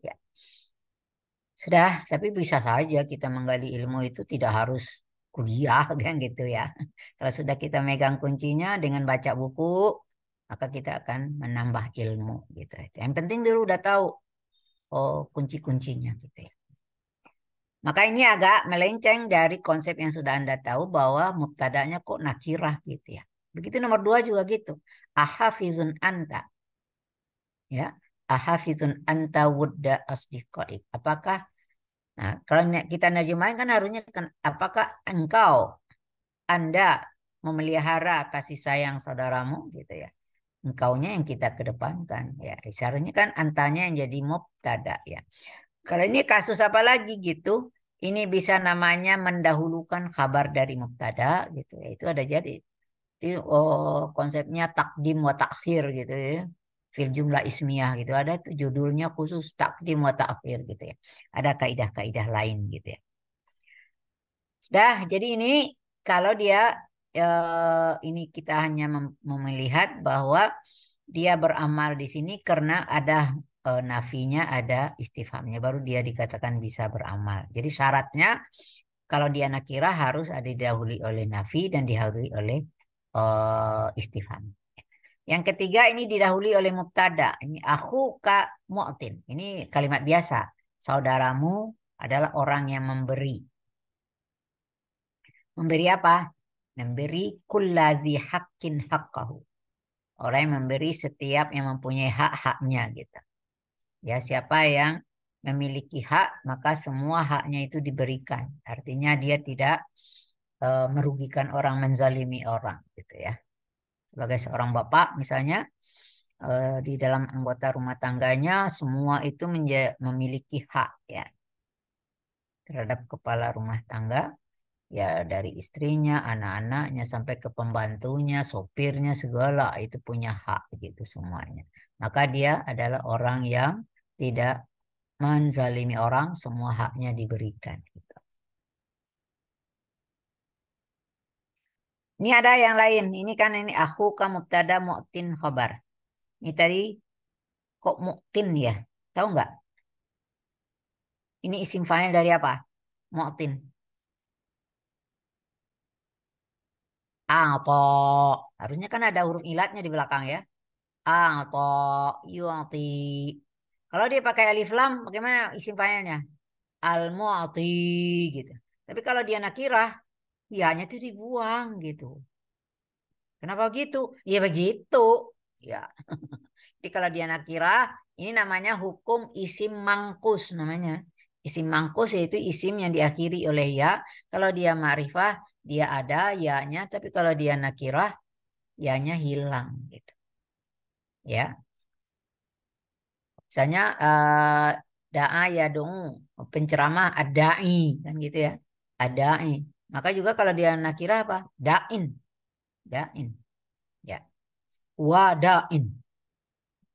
Speaker 1: Ya. Sudah, tapi bisa saja kita menggali ilmu itu tidak harus kuliah kan gitu ya. Kalau sudah kita megang kuncinya dengan baca buku, maka kita akan menambah ilmu gitu. Yang penting dulu udah tahu oh kunci-kuncinya gitu ya. Maka ini agak melenceng dari konsep yang sudah Anda tahu bahwa mubtada'nya kok nakirah gitu ya. Begitu nomor 2 juga gitu. Ahafizun anta. Ya. Ahafizun anta wudda asdiqaik. Apakah, nah kalau kita nerjemahin kan harusnya kan, apakah engkau, Anda memelihara kasih sayang saudaramu gitu ya. Engkaunya yang kita kedepankan ya. Seharusnya kan antanya yang jadi mubtada ya. Kalau ini kasus apa lagi gitu? Ini bisa namanya mendahulukan kabar dari mubtada gitu ya. Itu ada jadi. Itu konsepnya takdim wa takhir gitu ya. Fil jumlah ismiyah gitu. Ada tuh judulnya khusus takdim wa takhir gitu ya. Ada kaidah-kaidah lain gitu ya. Sudah, jadi ini kalau dia ini kita hanya melihat bahwa dia beramal di sini karena ada nafinya, ada istifhamnya, baru dia dikatakan bisa beramal. Jadi syaratnya kalau dia nakirah harus ada didahului oleh nafi dan didahului oleh istifham. Yang ketiga ini didahului oleh mubtada. Ini aku ka mu'tin. Ini kalimat biasa. Saudaramu adalah orang yang memberi. Memberi apa? Memberi kulladzi haqqin haqqahu. Orang yang memberi setiap yang mempunyai hak-haknya gitu. Ya, siapa yang memiliki hak, maka semua haknya itu diberikan. Artinya dia tidak merugikan orang, menzalimi orang gitu ya. Sebagai seorang bapak misalnya di dalam anggota rumah tangganya semua itu memiliki hak ya terhadap kepala rumah tangga. Ya dari istrinya, anak-anaknya sampai ke pembantunya, sopirnya segala itu punya hak gitu semuanya. Maka dia adalah orang yang tidak menzalimi orang, semua haknya diberikan gitu. Ini ada yang lain. Ini kan ini aku kamu mubtada mu'tin khobar. Ini tadi kok mu'tin ya? Tahu nggak? Ini isim fa'il dari apa? Mu'tin. Atau harusnya kan ada huruf ilatnya di belakang ya. Atau yu'ti. Kalau dia pakai alif lam, bagaimana isim fa'ilnya? Al-mu'ti gitu. Tapi kalau dia nakirah, ya-nya itu dibuang gitu. Kenapa gitu? Ya begitu. Ya. Jadi kalau dia nakirah, ini namanya hukum isim mangkus namanya. Isim mangkus yaitu isim yang diakhiri oleh ya. Kalau dia ma'rifah, dia ada ya-nya. Tapi kalau dia nakirah, ya-nya hilang gitu. Ya. Misalnya da'a ya dong, penceramah adai kan gitu ya. Adai. Maka juga kalau dia nakirah apa? Dain. Dain. Ya. Wadain.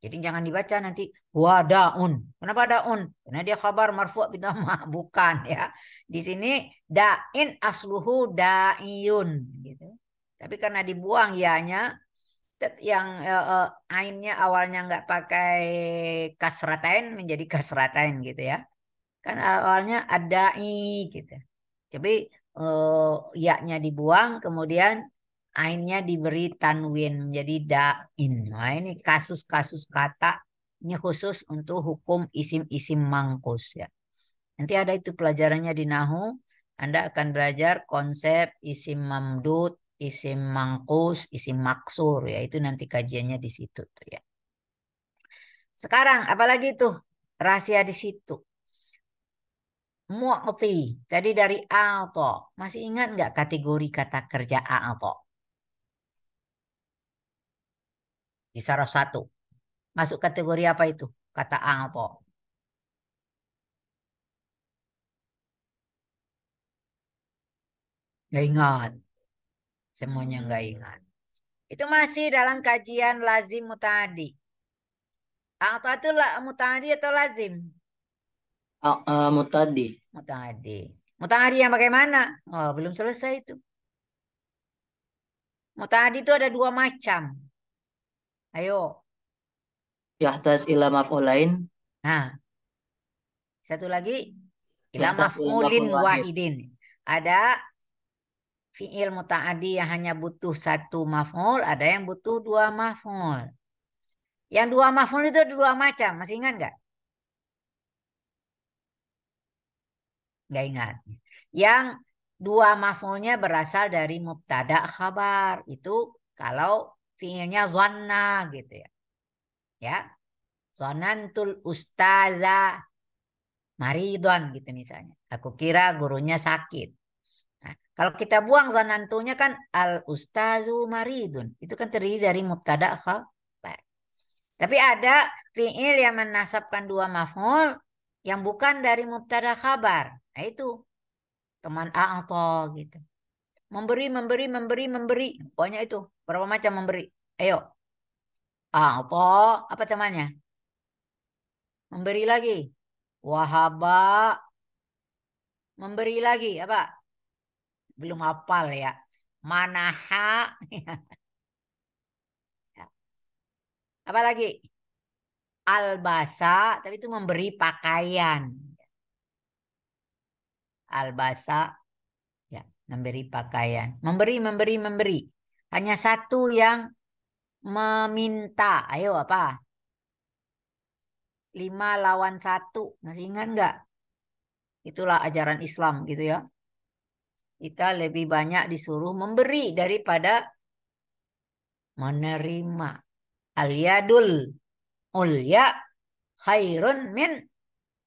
Speaker 1: Jadi jangan dibaca nanti wadaun. Kenapa daun? Karena dia khabar marfu' bidhamma, bukan ya. Di sini dain asluhu daiyun gitu. Tapi karena dibuang ya-nya yang ainnya awalnya nggak pakai kasratain menjadi kasratain gitu ya. Kan awalnya ada i gitu. Tapi ya-nya dibuang kemudian ainnya diberi tanwin menjadi dain. Nah, ini kasus-kasus kata ini khusus untuk hukum isim-isim mangkus ya. Nanti ada itu pelajarannya di Nahu. Anda akan belajar konsep isim mamdud, isim mangkus, isim maksur ya. Itu nanti kajiannya di situ tuh ya. Sekarang apalagi tuh rahasia di situ. Mu'ti. Tadi dari a'to. Masih ingat nggak kategori kata kerja a'to? Di saraf satu. Masuk kategori apa itu? Kata a'to. Nggak ingat. Semuanya nggak ingat. Itu masih dalam kajian lazim muta'adi. A'to itu muta'adi atau lazim?
Speaker 4: Mutadi.
Speaker 1: Muta'adi. Muta'adi yang bagaimana? Oh, belum selesai itu. Muta'adi itu ada dua macam. Ayo.
Speaker 4: Yahtas ila maf'ulain.
Speaker 1: Nah, satu lagi. Ila
Speaker 4: Yahtas ila
Speaker 1: maf'ulin
Speaker 4: maf'ul wahid.
Speaker 1: wahidin. Ada fi'il muta'adi yang hanya butuh satu maf'ul, ada yang butuh dua maf'ul. Yang dua maf'ul itu ada dua macam, masih ingat nggak? Nggak ingat. Yang dua maf'ulnya berasal dari mubtada khabar. Itu kalau fi'ilnya zonna gitu ya. Ya, zonantul ustaza maridon gitu misalnya. Aku kira gurunya sakit. Nah, kalau kita buang zonantunya kan al ustazu maridun. Itu kan terdiri dari mubtada khabar. Tapi ada fi'il yang menasabkan dua maf'ul yang bukan dari mubtada khabar. Nah itu teman A atau gitu. Memberi, memberi, memberi, memberi. Pokoknya itu. Berapa macam memberi? Ayo. A atau apa temannya? Memberi lagi. Wahaba. Memberi lagi. Apa? Belum hafal ya. Manaha. Apa lagi? Albasa. Tapi itu memberi pakaian. Albasa. Ya, memberi pakaian. Memberi, memberi, memberi. Hanya satu yang meminta. Ayo apa? 5 lawan 1. Masih ingat nggak? Itulah ajaran Islam gitu ya. Kita lebih banyak disuruh memberi daripada menerima. Al-yadul ulya khairun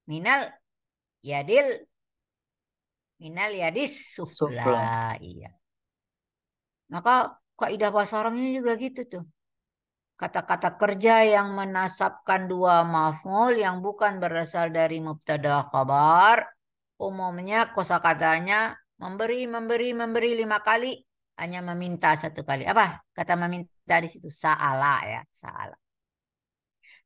Speaker 1: minal yadis sufla.
Speaker 4: Sufla.
Speaker 1: Iya. Maka kaidah bahasa Arabnya juga gitu tuh. Kata-kata kerja yang menasabkan dua maf'ul yang bukan berasal dari mubtada khabar, umumnya kosakatanya memberi, memberi, memberi 5 kali, hanya meminta 1 kali. Apa kata meminta di situ? Sa'ala ya, sa'ala.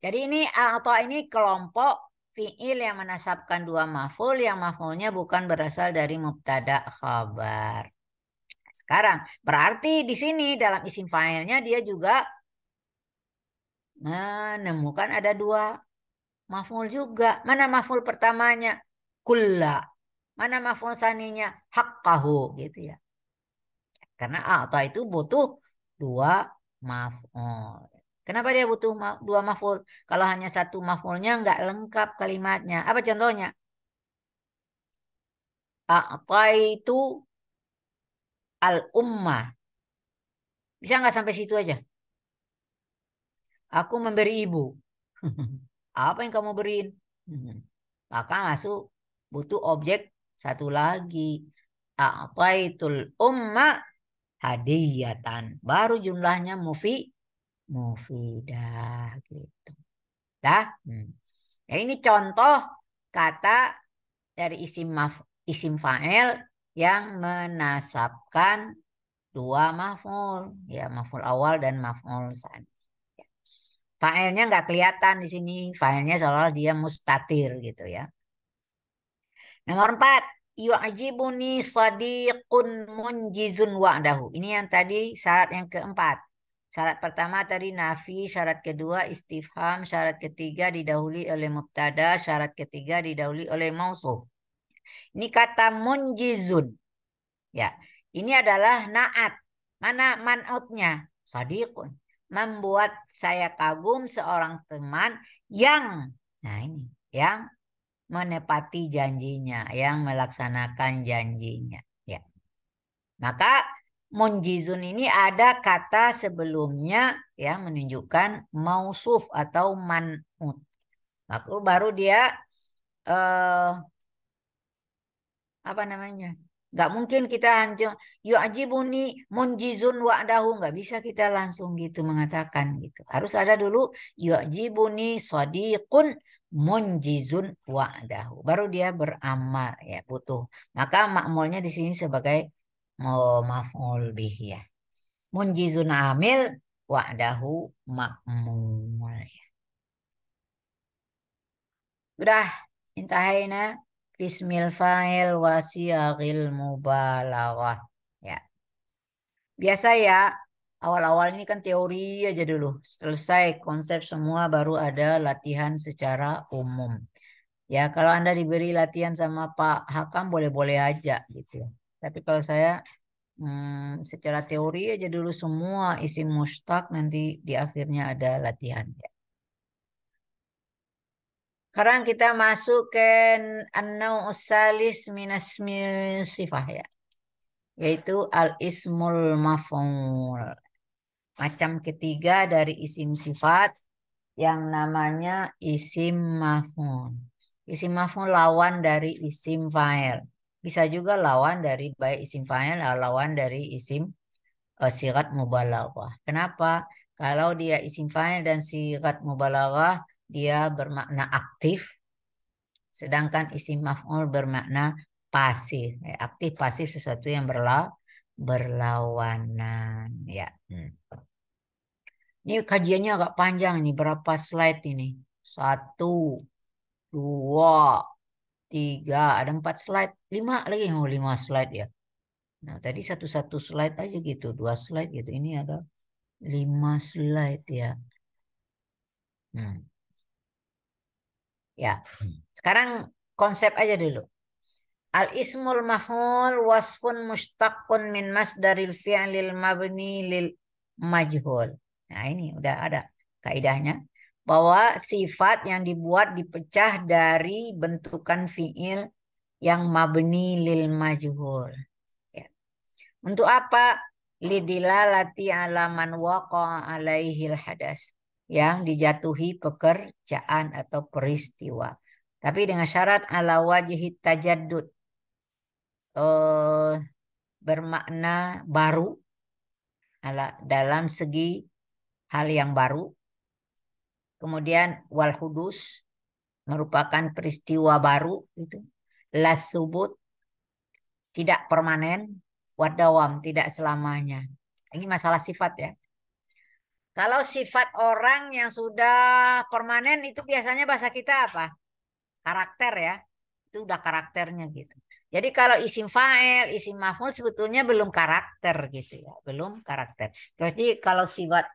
Speaker 1: Jadi ini atau ini kelompok fi'il yang menasabkan dua maf'ul yang maf'ulnya bukan berasal dari mubtada khabar. Sekarang berarti di sini dalam isim fa'ilnya dia juga menemukan ada dua maf'ul juga. Mana maf'ul pertamanya? Kulla. Mana maf'ul saninya? Haqqahu gitu ya. Karena atau itu butuh dua maf'ul. Kenapa dia butuh dua maf'ul? Kalau hanya satu maf'ulnya nggak lengkap kalimatnya. Apa contohnya? A'taitu al-ummah. Bisa nggak sampai situ aja? Aku memberi ibu. Apa yang kamu beriin? Maka masuk butuh objek satu lagi. A'taitul umma hadiyatan. Baru jumlahnya mufidah gitu. Dah. Ya, ini contoh kata dari isim fa'il yang menasabkan dua maf'ul. Ya, maf'ul awal dan maf'ul tsani. Fa'ilnya nggak kelihatan di sini. Fa'ilnya seolah dia mustatir gitu ya. Nomor 4. Yu'ajibuni sadiqun munjizun wa'dahu. Ini yang tadi syarat yang keempat. Syarat pertama tadi nafi, syarat kedua istifham, syarat ketiga didahului oleh mubtada, syarat ketiga didahului oleh mausuf. Ini kata munjizun. Ya, ini adalah naat. Mana man'utnya? Sadiqun. Membuat saya kagum seorang teman yang, nah ini, yang menepati janjinya, yang melaksanakan janjinya. Ya. Maka munjizun ini ada kata sebelumnya yang menunjukkan mausuf atau man'ut. Maka baru dia apa namanya? Nggak mungkin kita hancur yu'ajibuni munjizun wa'dahu, nggak bisa kita langsung gitu mengatakan gitu. Harus ada dulu yu'ajibuni sadiqun munjizun wa'dahu. Baru dia beramal ya, butuh. Maka ma'mulnya di sini sebagai maf'ul bih ya. Munjizun amil wa'dahu ma'mul ya. Udah intahayna Fismil fa'il wa siyaghil mubalaghah. Ya. Biasa ya, awal-awal ini kan teori aja dulu. Selesai konsep semua baru ada latihan secara umum. Ya, kalau Anda diberi latihan sama Pak Hakam boleh-boleh aja gitu. Tapi kalau saya secara teori aja dulu semua isim mustaq, nanti di akhirnya ada latihan. Ya. Sekarang kita masuk ke an-naw' salis minasmil sifah ya. Yaitu al-ismul maf'ul. Macam ketiga dari isim sifat yang namanya isim maf'ul. Isim maf'ul lawan dari isim fa'il. Bisa juga lawan dari baik isim fa'il atau lawan dari isim sigat mubalaghah. Kenapa? Kalau dia isim fa'il dan sigat mubalaghah dia bermakna aktif, sedangkan isim maf'ul bermakna pasif. Aktif pasif sesuatu yang berlawanan. Ya. Ini kajiannya agak panjang nih. Berapa slide ini? 1, 2, 3. Ada 4 slide. 5 lagi. Oh, 5 slide ya. Nah, tadi satu slide aja gitu. 2 slide gitu. Ini ada 5 slide ya. Ya. Sekarang konsep aja dulu. Al-ismul maf'ul wasfun mushtaqun min masdaril fi'lil mabni lil majhul. Nah, ini udah ada kaidahnya bahwa sifat yang dibuat dipecah dari bentukan fi'il yang mabni lil majhul. Ya. Untuk apa? Lidilalati ala man waqa'a alaihil hadas. Yang dijatuhi pekerjaan atau peristiwa. Tapi dengan syarat ala wajhi tajaddud. Bermakna baru dalam segi hal yang baru. Kemudian wal hudus merupakan peristiwa baru itu. La subut tidak permanen, wadawam tidak selamanya. Ini masalah sifat ya. Kalau sifat orang yang sudah permanen itu biasanya bahasa kita apa? Karakter ya. Itu udah karakternya gitu. Jadi kalau isim fa'il, isim maf'ul sebetulnya belum karakter gitu ya, belum karakter. Jadi kalau sifat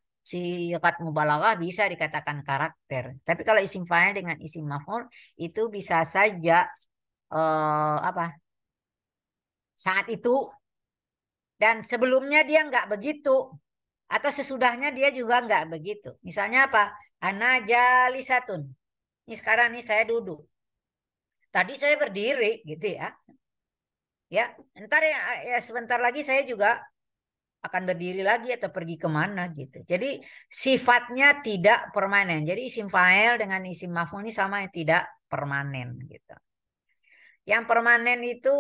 Speaker 1: mubalaghah bisa dikatakan karakter. Tapi kalau isim fa'il dengan isim maf'ul itu bisa saja saat itu dan sebelumnya dia nggak begitu atau sesudahnya dia juga nggak begitu. Misalnya apa? Ana jalisatun. Ini sekarang nih saya duduk. Tadi saya berdiri gitu ya. Ya, ntar ya sebentar lagi saya juga akan berdiri lagi atau pergi kemana gitu. Jadi sifatnya tidak permanen. Jadi isim fa'il dengan isim maf'ul ini sama yang tidak permanen gitu. Yang permanen itu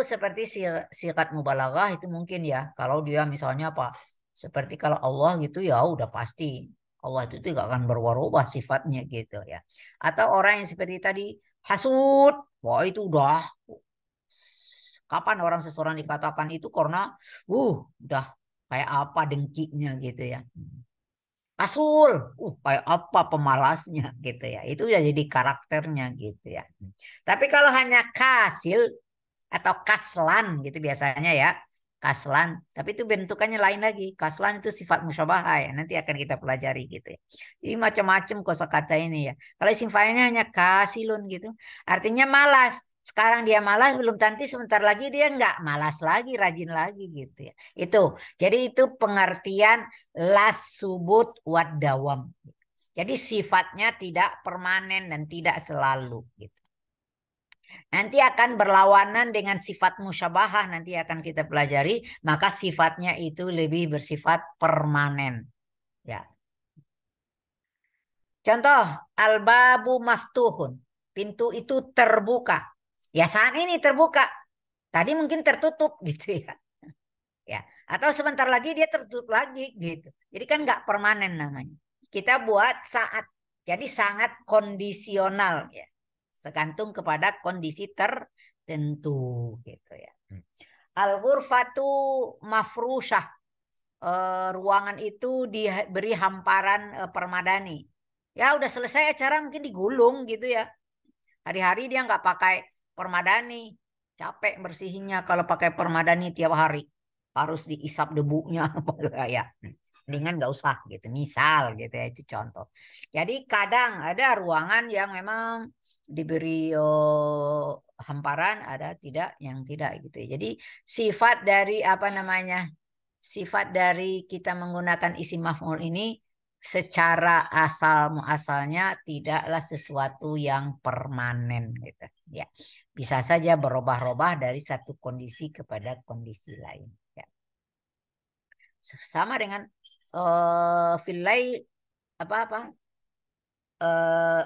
Speaker 1: seperti sigat mubalaghah itu mungkin ya. Kalau dia misalnya apa? Seperti kalau Allah gitu ya udah pasti. Allah itu tidak akan berubah sifatnya gitu ya. Atau orang yang seperti tadi hasud. Wah itu udah. Kapan orang seseorang dikatakan itu karena udah kayak apa dengkinya gitu ya. Asul, kayak apa pemalasnya gitu ya. Itu udah jadi karakternya gitu ya. Tapi kalau hanya kasil atau kaslan gitu biasanya ya. Kaslan, tapi itu bentukannya lain lagi. Kaslan itu sifat musyabahah ya. Nanti akan kita pelajari gitu ya. Jadi macam-macam kosakata ini ya. Kalau isim fa'ilnya hanya kasilun gitu. Artinya malas. Sekarang dia malas, belum tentu sebentar lagi dia nggak malas lagi, rajin lagi gitu ya. Itu. Jadi itu pengertian las subut wad dawam. Jadi sifatnya tidak permanen dan tidak selalu gitu. Nanti akan berlawanan dengan sifat musyabahah, nanti akan kita pelajari, maka sifatnya itu lebih bersifat permanen. Ya. Contoh, al-babu maftuhun. Pintu itu terbuka. Ya saat ini terbuka. Tadi mungkin tertutup gitu ya. Ya, atau sebentar lagi dia tertutup lagi gitu. Jadi kan nggak permanen namanya. Kita buat saat. Jadi sangat kondisional ya. Segantung kepada kondisi tertentu gitu ya. Al-ghurfatu mafrusyah. Ruangan itu diberi hamparan permadani. Ya udah selesai acara mungkin digulung gitu ya. Hari-hari dia nggak pakai permadani. Capek bersihinnya kalau pakai permadani tiap hari. Harus diisap debunya apa ya. Mendingan nggak usah gitu. Misal gitu ya, itu contoh. Jadi kadang ada ruangan yang memang diberi hamparan, ada tidak yang tidak gitu ya. Jadi sifat dari apa namanya? Sifat dari kita menggunakan isim maf'ul ini secara asal muasalnya tidaklah sesuatu yang permanen gitu ya. Bisa saja berubah-ubah dari satu kondisi kepada kondisi lain ya. Sama dengan filai apa-apa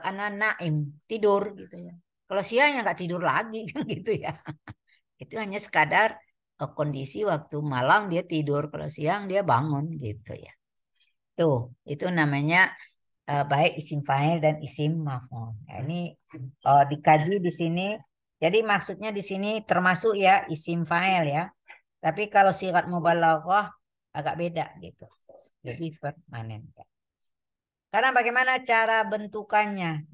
Speaker 1: anak naim tidur gitu ya. Kalau siangnya nggak tidur lagi kan gitu ya. Itu hanya sekadar kondisi waktu malam dia tidur, kalau siang dia bangun gitu ya. Tuh, itu namanya baik isim fa'il dan isim maf'ul. Nah, ini dikaji di sini. Jadi maksudnya di sini termasuk ya isim fa'il ya. Tapi kalau sigat mubalaghah agak beda gitu. Lebih permanen. Ya. Karena bagaimana cara bentukannya?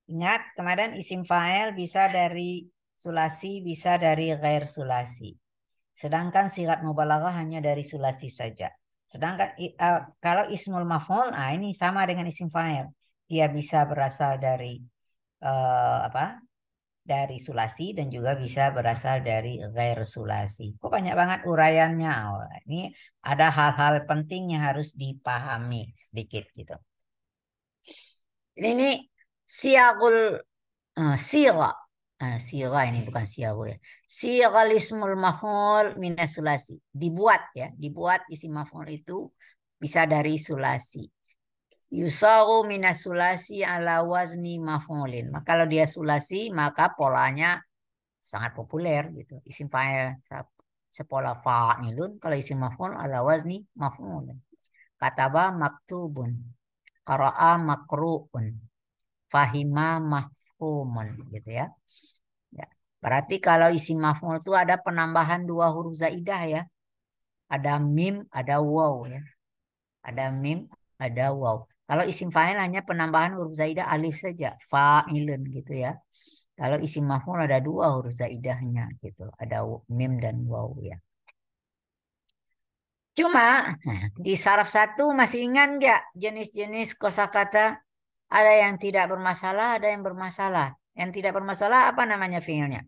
Speaker 1: Ingat kemarin isim fa'il bisa dari sulasi, bisa dari ghair sulasi. Sedangkan sigat mubalaghah hanya dari sulasi saja. Sedangkan kalau ismul maf'ul, ini sama dengan isim fa'il. Dia bisa berasal dari apa? Dari sulasi dan juga bisa berasal dari ghair sulasi. Kok banyak banget uraiannya. Oh, ini ada hal-hal penting yang harus dipahami sedikit gitu. Ini siagul sira. Sira ini bukan siago ya. Sira ismul maf'ul minas sulasi. Dibuat ya, dibuat isim maf'ul itu bisa dari sulasi. Yusaru minas sulasi ala wazni maf'ulin. Maka kalau dia sulasi maka polanya sangat populer gitu. Isim fa'il sepola fa'ilun, kalau isim maf'ul ala wazni maf'ulin. Kataba maktubun. Qara'a makru'un. Fahima mafhumun gitu ya. Ya. Berarti kalau isim maf'ul itu ada penambahan 2 huruf zaidah ya. Ada mim, ada waw ya. Ada mim, ada waw. Kalau isim fa'il hanya penambahan huruf zaidah alif saja, fa'ilun gitu ya. Kalau isim maf'ul ada 2 huruf zaidahnya gitu. Ada mim dan waw ya. Cuma di saraf 1 masih ingat nggak jenis-jenis kosakata? Ada yang tidak bermasalah, ada yang bermasalah. Yang tidak bermasalah apa namanya fiilnya?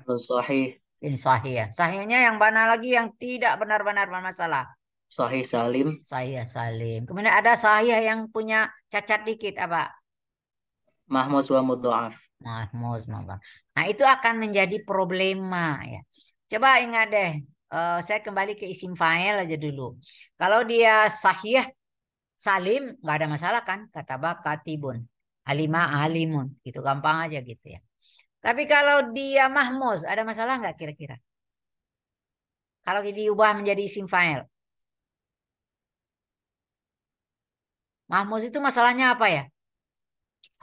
Speaker 4: Sahih.
Speaker 1: Fiil sahih ya. Sahihnya yang mana lagi yang tidak benar-benar bermasalah?
Speaker 4: Sahih salim.
Speaker 1: Sahih salim. Kemudian ada sahih yang punya cacat dikit apa?
Speaker 4: Mahmuz wa mudha'af.
Speaker 1: Mahmuz, mahmuz. Nah, itu akan menjadi problema ya. Coba ingat deh, saya kembali ke isim fa'il aja dulu. Kalau dia sahih salim nggak ada masalah kan? Kata katibun, alima alimun, gitu gampang aja gitu ya. Tapi kalau dia mahmuz, ada masalah nggak kira-kira? Kalau diubah menjadi isim fa'il. Mahmuz itu masalahnya apa ya?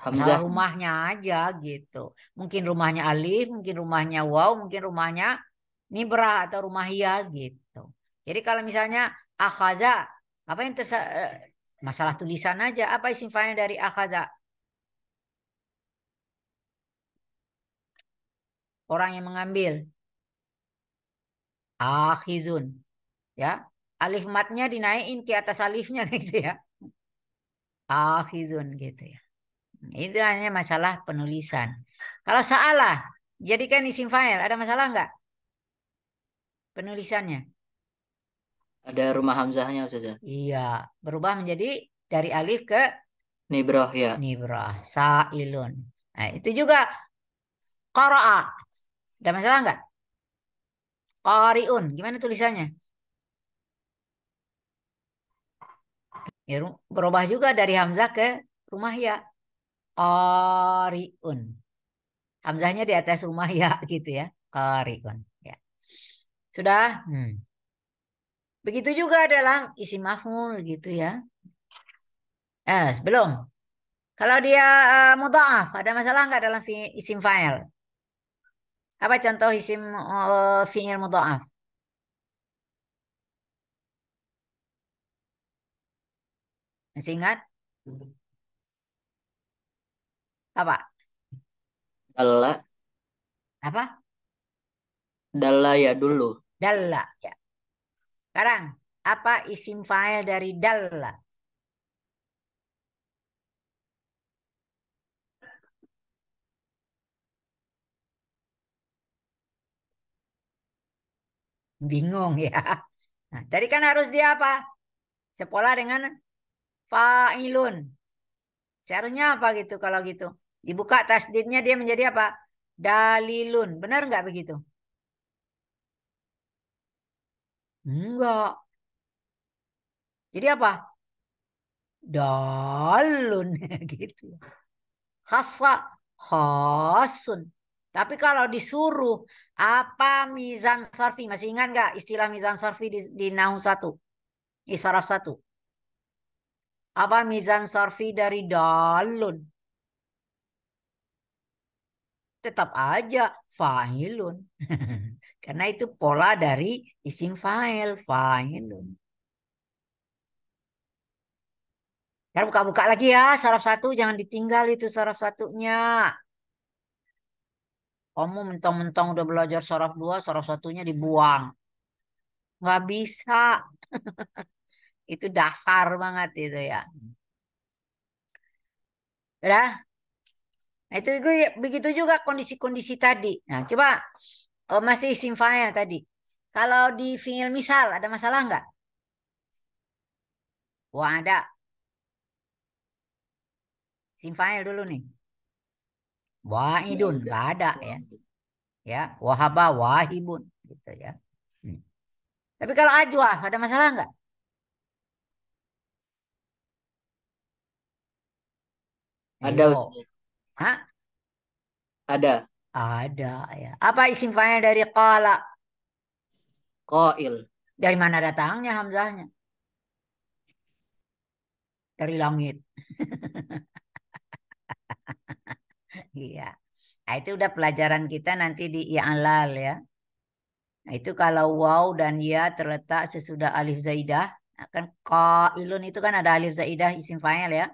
Speaker 1: Masalah
Speaker 4: Hamzah.
Speaker 1: rumahnya aja gitu. Mungkin rumahnya alif, mungkin rumahnya waw, mungkin rumahnya nibra atau rumah ya gitu. Jadi kalau misalnya akhaza, apa yang masalah tulisan aja. Apa isim fa'il dari akhaza? Orang yang mengambil. Akhizun. Ya. Alif matnya dinaikin ke atas alifnya gitu ya. Akhizun gitu ya. Itu hanya masalah penulisan. Kalau salah, jadikan isim fa'il. Ada masalah nggak penulisannya?
Speaker 4: Ada rumah hamzahnya Ustazah.
Speaker 1: Iya, berubah menjadi dari alif ke
Speaker 4: Nibrah ya.
Speaker 1: nibrah, sa'ilun. Nah, itu juga qara'a. Ada masalah nggak? Qari'un, gimana tulisannya? Ya, berubah juga dari hamzah ke rumah ya. Qari'un. Hamzahnya di atas rumah ya gitu ya. Qari'un. Ya. Sudah? Begitu juga dalam isim maf'ul gitu ya. Belum. Kalau dia mudha'af, ada masalah nggak dalam isim fa'il? Apa contoh isim fi'il mudha'af? Masih ingat? Apa?
Speaker 4: Dalla.
Speaker 1: Apa?
Speaker 4: Dalla ya dulu.
Speaker 1: Dalla ya. Sekarang apa isim fa'il dari dalla? Bingung ya. Nah, tadi kan harus dia apa? Sepola dengan fa'ilun. Seharusnya apa gitu kalau gitu? Dibuka tasdidnya dia menjadi apa? Dalilun. Benar nggak begitu? Enggak. Jadi apa? Dalun gitu. Khassa, khasun. Tapi kalau disuruh apa mizan sarfi? Masih ingat nggak istilah mizan sarfi di Nahu 1? Isaraf 1. Apa mizan sarfi dari dalun? Tetap aja fa'ilun. Karena itu pola dari isim fa'il, fa'ilun. Sekarang buka-buka lagi ya, saraf 1 jangan ditinggal itu saraf 1-nya. Kamu mentang-mentang udah belajar saraf 2, saraf 1-nya dibuang. Nggak bisa. Itu dasar banget itu ya. Udah? Nah, itu begitu juga kondisi-kondisi tadi. Nah, coba masih isim fa'il tadi. Kalau di fi'il misal ada masalah nggak? Wah, ada. Isim fa'il dulu nih.
Speaker 4: Ya
Speaker 1: Wahidun
Speaker 4: udah.
Speaker 1: nggak ada ya. Ya, wahaba wahibun gitu ya. Hmm. Tapi kalau ajwa ada masalah nggak?
Speaker 4: Ada
Speaker 1: Ayo.
Speaker 4: Ustaz.
Speaker 1: Hah?
Speaker 4: Ada.
Speaker 1: Ada ya. Apa isim fa'il dari qala?
Speaker 4: Qail.
Speaker 1: Dari mana datangnya hamzahnya? Dari langit. Iya. Nah, itu udah pelajaran kita nanti di i'lal ya. Nah, itu kalau waw dan ya terletak sesudah alif zaidah, akan qailun itu kan ada alif zaidah isim fa'il ya.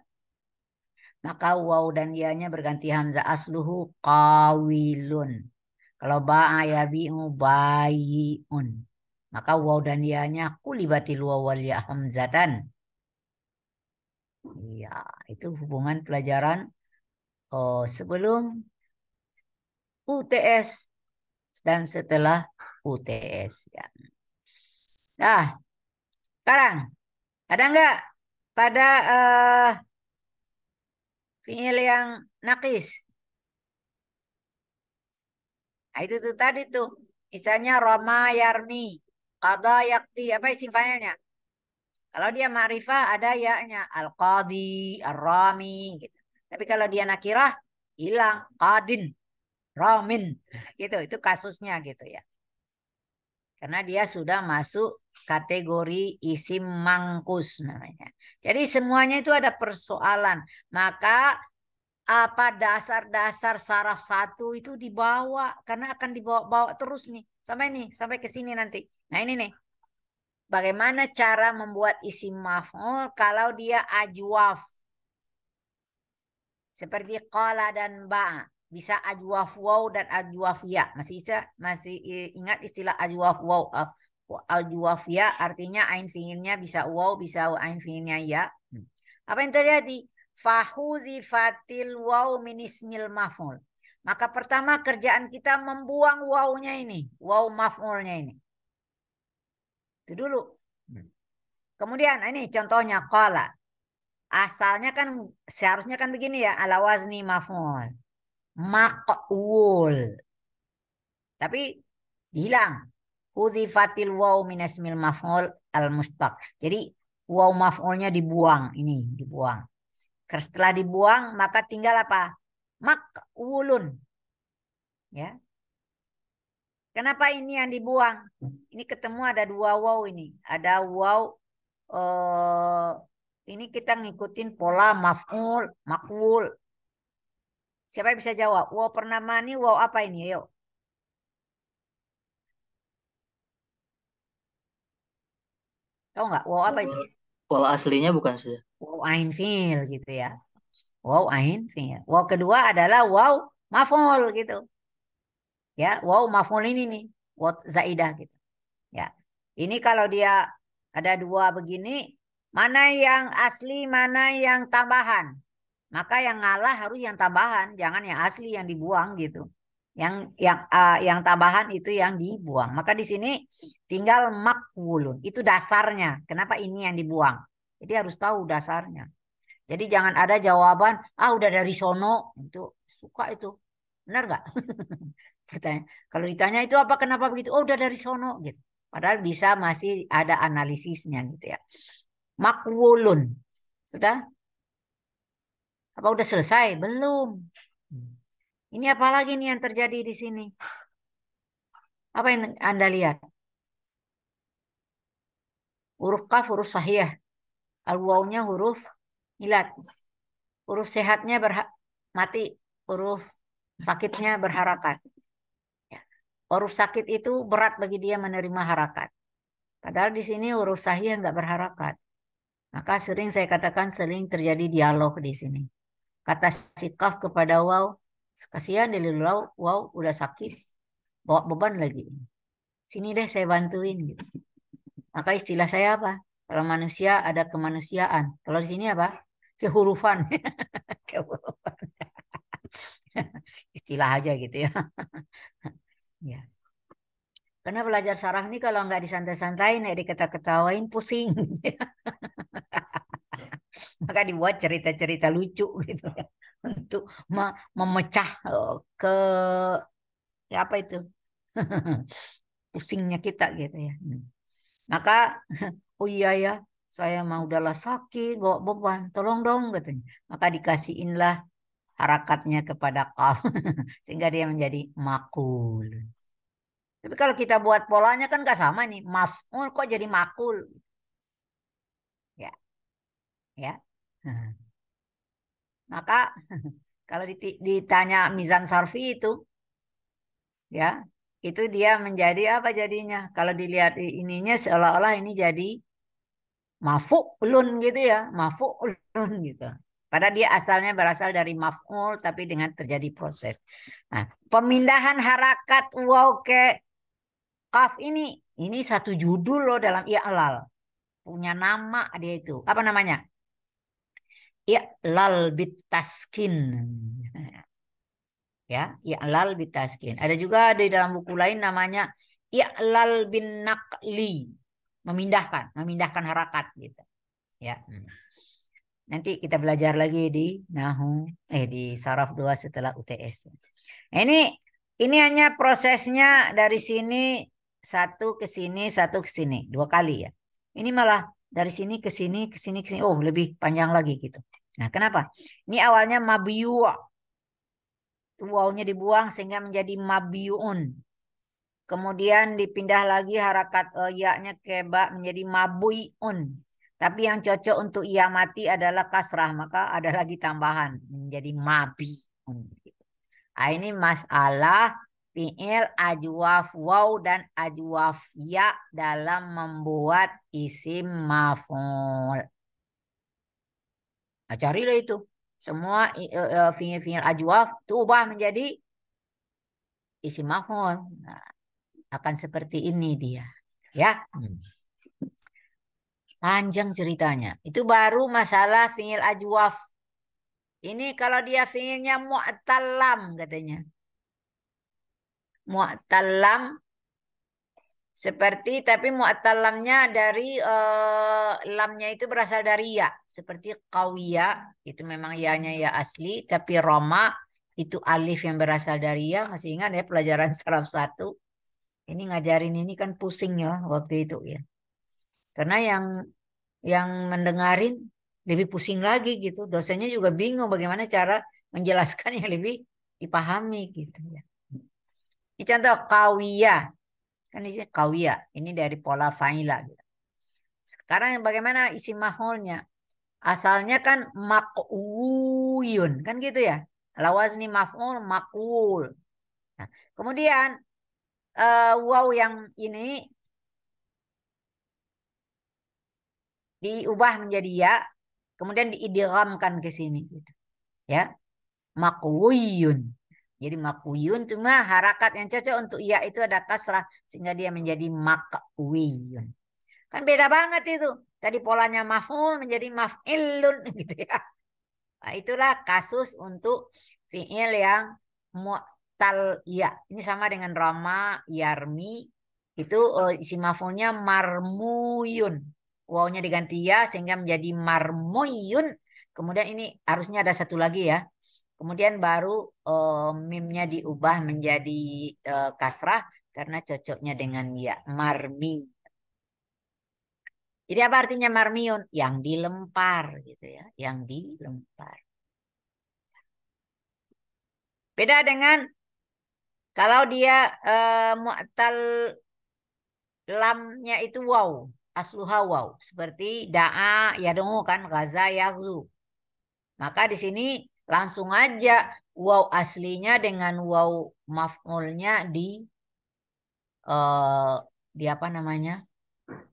Speaker 1: Maka waw dan ya-nya berganti hamzah asluhu qawilun. Kalau ba'a yabi'u bayi'un. Maka waw dan ya-nya kulibatil waw wal ya hamzatan. Iya, itu hubungan pelajaran sebelum UTS dan setelah UTS ya. Nah, sekarang ada nggak pada fiil yang nakis? Nah, itu tuh tadi tuh. Misalnya Roma Yarmi. Qadha yakti. Apa isim fa'ilnya? Kalau dia ma'rifah ada ya-nya. Al-qadi, ar-rami. Gitu. Tapi kalau dia nakirah, hilang. Qadin, ramin. Gitu. Itu kasusnya gitu ya. Karena dia sudah masuk kategori isim mangkus namanya. Jadi semuanya itu ada persoalan. Maka apa dasar-dasar saraf 1 itu dibawa karena akan dibawa-bawa terus nih sampai nih sampai ke sini nanti. Nah ini nih bagaimana cara membuat isim maf'ul kalau dia ajwaf seperti qala dan ba, bisa ajwaf waw dan ajwaf ya. Masih ingat istilah ajwaf waw? Ajwaf ya artinya ain fiilnya bisa waw bisa ain fiilnya ya. Apa yang terjadi? Fahudzifatil waw min ismil maf'ul. Maka pertama kerjaan kita membuang wawnya ini, waw maf'ulnya ini. Itu dulu. Kemudian ini contohnya qala. Asalnya kan seharusnya kan begini ya, ala wazni maf'ul. Maq'ul. Tapi hilang. Hudzifatil waw min ismil maf'ul al mustaq. Jadi waw maf'ulnya dibuang ini, dibuang. Setelah dibuang maka tinggal apa? Makwulun. Ya. Kenapa ini yang dibuang? Ini ketemu ada dua waw ini. Ada waw ini kita ngikutin pola maf'ul, makwul. Siapa yang bisa jawab? Waw pernama ini waw apa ini? Yuk. Tahu nggak? Waw apa itu?
Speaker 4: Waw aslinya bukan Ustaz.
Speaker 1: Waw ain fiil gitu ya. Waw ain fiil. Waw kedua adalah waw maf'ul gitu. Ya, wow maf'ul ini nih, waw zaidah gitu. Ya. Ini kalau dia ada dua begini, mana yang asli, mana yang tambahan. Maka yang ngalah harus yang tambahan, jangan yang asli yang dibuang gitu. Yang tambahan itu yang dibuang. Maka di sini tinggal makulun. Itu dasarnya. Kenapa ini yang dibuang? Jadi harus tahu dasarnya. Jadi jangan ada jawaban, udah dari sono. Itu suka itu. Benar nggak? Kalau ditanya itu apa, kenapa begitu? Oh, udah dari sono gitu. Padahal bisa masih ada analisisnya gitu ya. Makwulun. Sudah? Apa udah selesai? Belum. Ini apa lagi nih yang terjadi di sini? Apa yang Anda lihat? Huruf kaf, huruf sahih. Al-wawnya huruf milat. Huruf sehatnya mati. Huruf sakitnya berharakat. Ya. Huruf sakit itu berat bagi dia menerima harakat. Padahal di sini huruf sahih nggak berharakat. Maka sering saya katakan sering terjadi dialog di sini. Kata si kaf kepada waw, kasihan dari waw udah sakit, bawa beban lagi. Sini deh saya bantuin gitu. Maka istilah saya apa? Kalau manusia ada kemanusiaan. Kalau di sini apa? Kehurufan. Kehurufan. Istilah aja gitu ya. Ya. Karena belajar saraf ini kalau nggak disantai-santai, nggak diketa-ketawain, pusing. Maka dibuat cerita-cerita lucu gitu ya. Untuk memecah ke ya apa itu pusingnya kita gitu ya. Maka oh iya ya, saya mau udahlah sakit bawa beban, tolong dong katanya. Maka dikasihinlah harakatnya kepada kaf sehingga dia menjadi makul. Tapi kalau kita buat polanya kan gak sama nih, maf'ul kok jadi makul. Ya, ya. Maka kalau ditanya mizan sarfi itu ya, itu dia menjadi apa jadinya? Kalau dilihat ininya seolah-olah ini jadi mafu'lun gitu ya, mafu'lun gitu. Padahal dia asalnya berasal dari maf'ul tapi dengan terjadi proses. Nah, pemindahan harakat waw ke kaf ini satu judul loh dalam i'lal. Punya nama dia itu. Apa namanya? I'lal bitaskin. Ya, i'lal bitaskin. Ada juga di dalam buku lain namanya i'lal bin naqli. Memindahkan harakat gitu. Ya. Nanti kita belajar lagi di di saraf 2 setelah UTS. Ini hanya prosesnya dari sini satu ke sini 2 kali ya. Ini malah dari sini ke sini ke sini ke sini. Oh, lebih panjang lagi gitu. Nah, kenapa? Ini awalnya mabiyu'. Wawnya dibuang sehingga menjadi mabiun. Kemudian dipindah lagi harakat ya-nya ke ba menjadi mabuyun. Tapi yang cocok untuk ya mati adalah kasrah. Maka ada lagi tambahan menjadi mabiun. Nah, ini masalah fi'il ajwaf waw dan ajwaf ya dalam membuat isim maf'ul. Nah, carilah itu. Semua fi'il ajwaf itu ubah menjadi isim maf'ul. Nah, akan seperti ini dia. Ya. Panjang ceritanya. Itu baru masalah fi'il ajwaf. Ini kalau dia fi'ilnya mu'tallam katanya. Mu'tallam seperti tapi mu'tallamnya dari lamnya itu berasal dari ya. Seperti qawiya itu memang ya-nya ya asli. Tapi roma itu alif yang berasal dari ya. Masih ingat ya pelajaran saraf 1. Ini ngajarin ini kan pusing ya waktu itu ya. Karena yang mendengarin lebih pusing lagi gitu. Dosennya juga bingung bagaimana cara menjelaskan yang lebih dipahami gitu ya. Ini contoh kawiyah. Kan di sini kawiyah. Ini dari pola fa'ila gitu. Sekarang bagaimana isi mahulnya? Asalnya kan makwuyun kan gitu ya. Lawazni maf'ul makul. Nah, kemudian waw yang ini diubah menjadi ya, kemudian diidghamkan ke sini gitu. Ya. Makwuyun. Jadi makwiyun, cuma harakat yang cocok untuk ya itu ada kasrah sehingga dia menjadi makwiyun. Kan beda banget itu. Tadi polanya maf'ul menjadi maf'ilun gitu ya. Nah, itulah kasus untuk fi'il yang mu'tal ya. Ini sama dengan rama, yarmi. Itu isi maf'ulnya marmuyun. Wawnya diganti ya sehingga menjadi marmuyun. Kemudian ini harusnya ada satu lagi ya. Kemudian baru mimnya diubah menjadi kasrah karena cocoknya dengan ya. Marmi. Jadi apa artinya marmiun? Yang dilempar gitu ya. Yang dilempar. Beda dengan kalau dia mu'tal lamnya itu waw. Asluha waw. Seperti da'a, yadungu kan. Gaza, yagzu. Maka di sini langsung aja waw aslinya dengan waw maf'ulnya di apa namanya?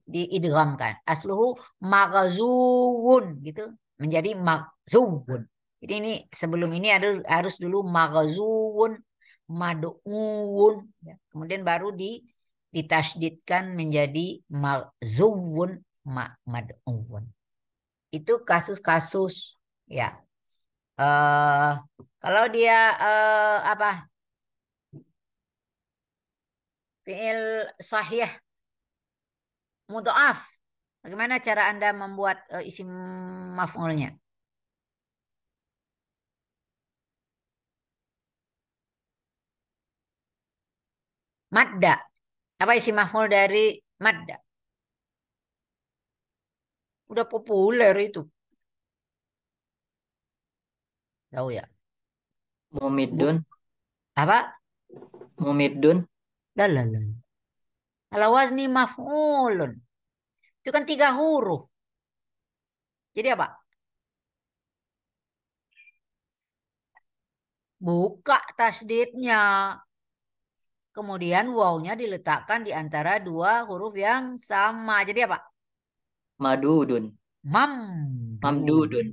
Speaker 1: Diidghamkan. Asluhu maghzuun gitu. Menjadi maghzuun. Jadi ini sebelum ini harus dulu maghzuun, mad'uun. Ya. Kemudian baru ditasydidkan menjadi maghzuun, mad'uun. Itu kasus-kasus ya. Kalau dia apa? Fi'il sahih mudhaf. Bagaimana cara Anda membuat isim maf'ulnya? Madda. Apa isi maf'ul dari madda? Udah populer itu. Tahu ya?
Speaker 4: Mumidun.
Speaker 1: Apa?
Speaker 4: Mumidun.
Speaker 1: Lalalala. Ala wazni maf'ulun. Itu kan 3 huruf. Jadi apa? Buka tasdidnya. Kemudian wawnya diletakkan di antara 2 huruf yang sama. Jadi apa?
Speaker 4: Madudun.
Speaker 1: Mamdudun.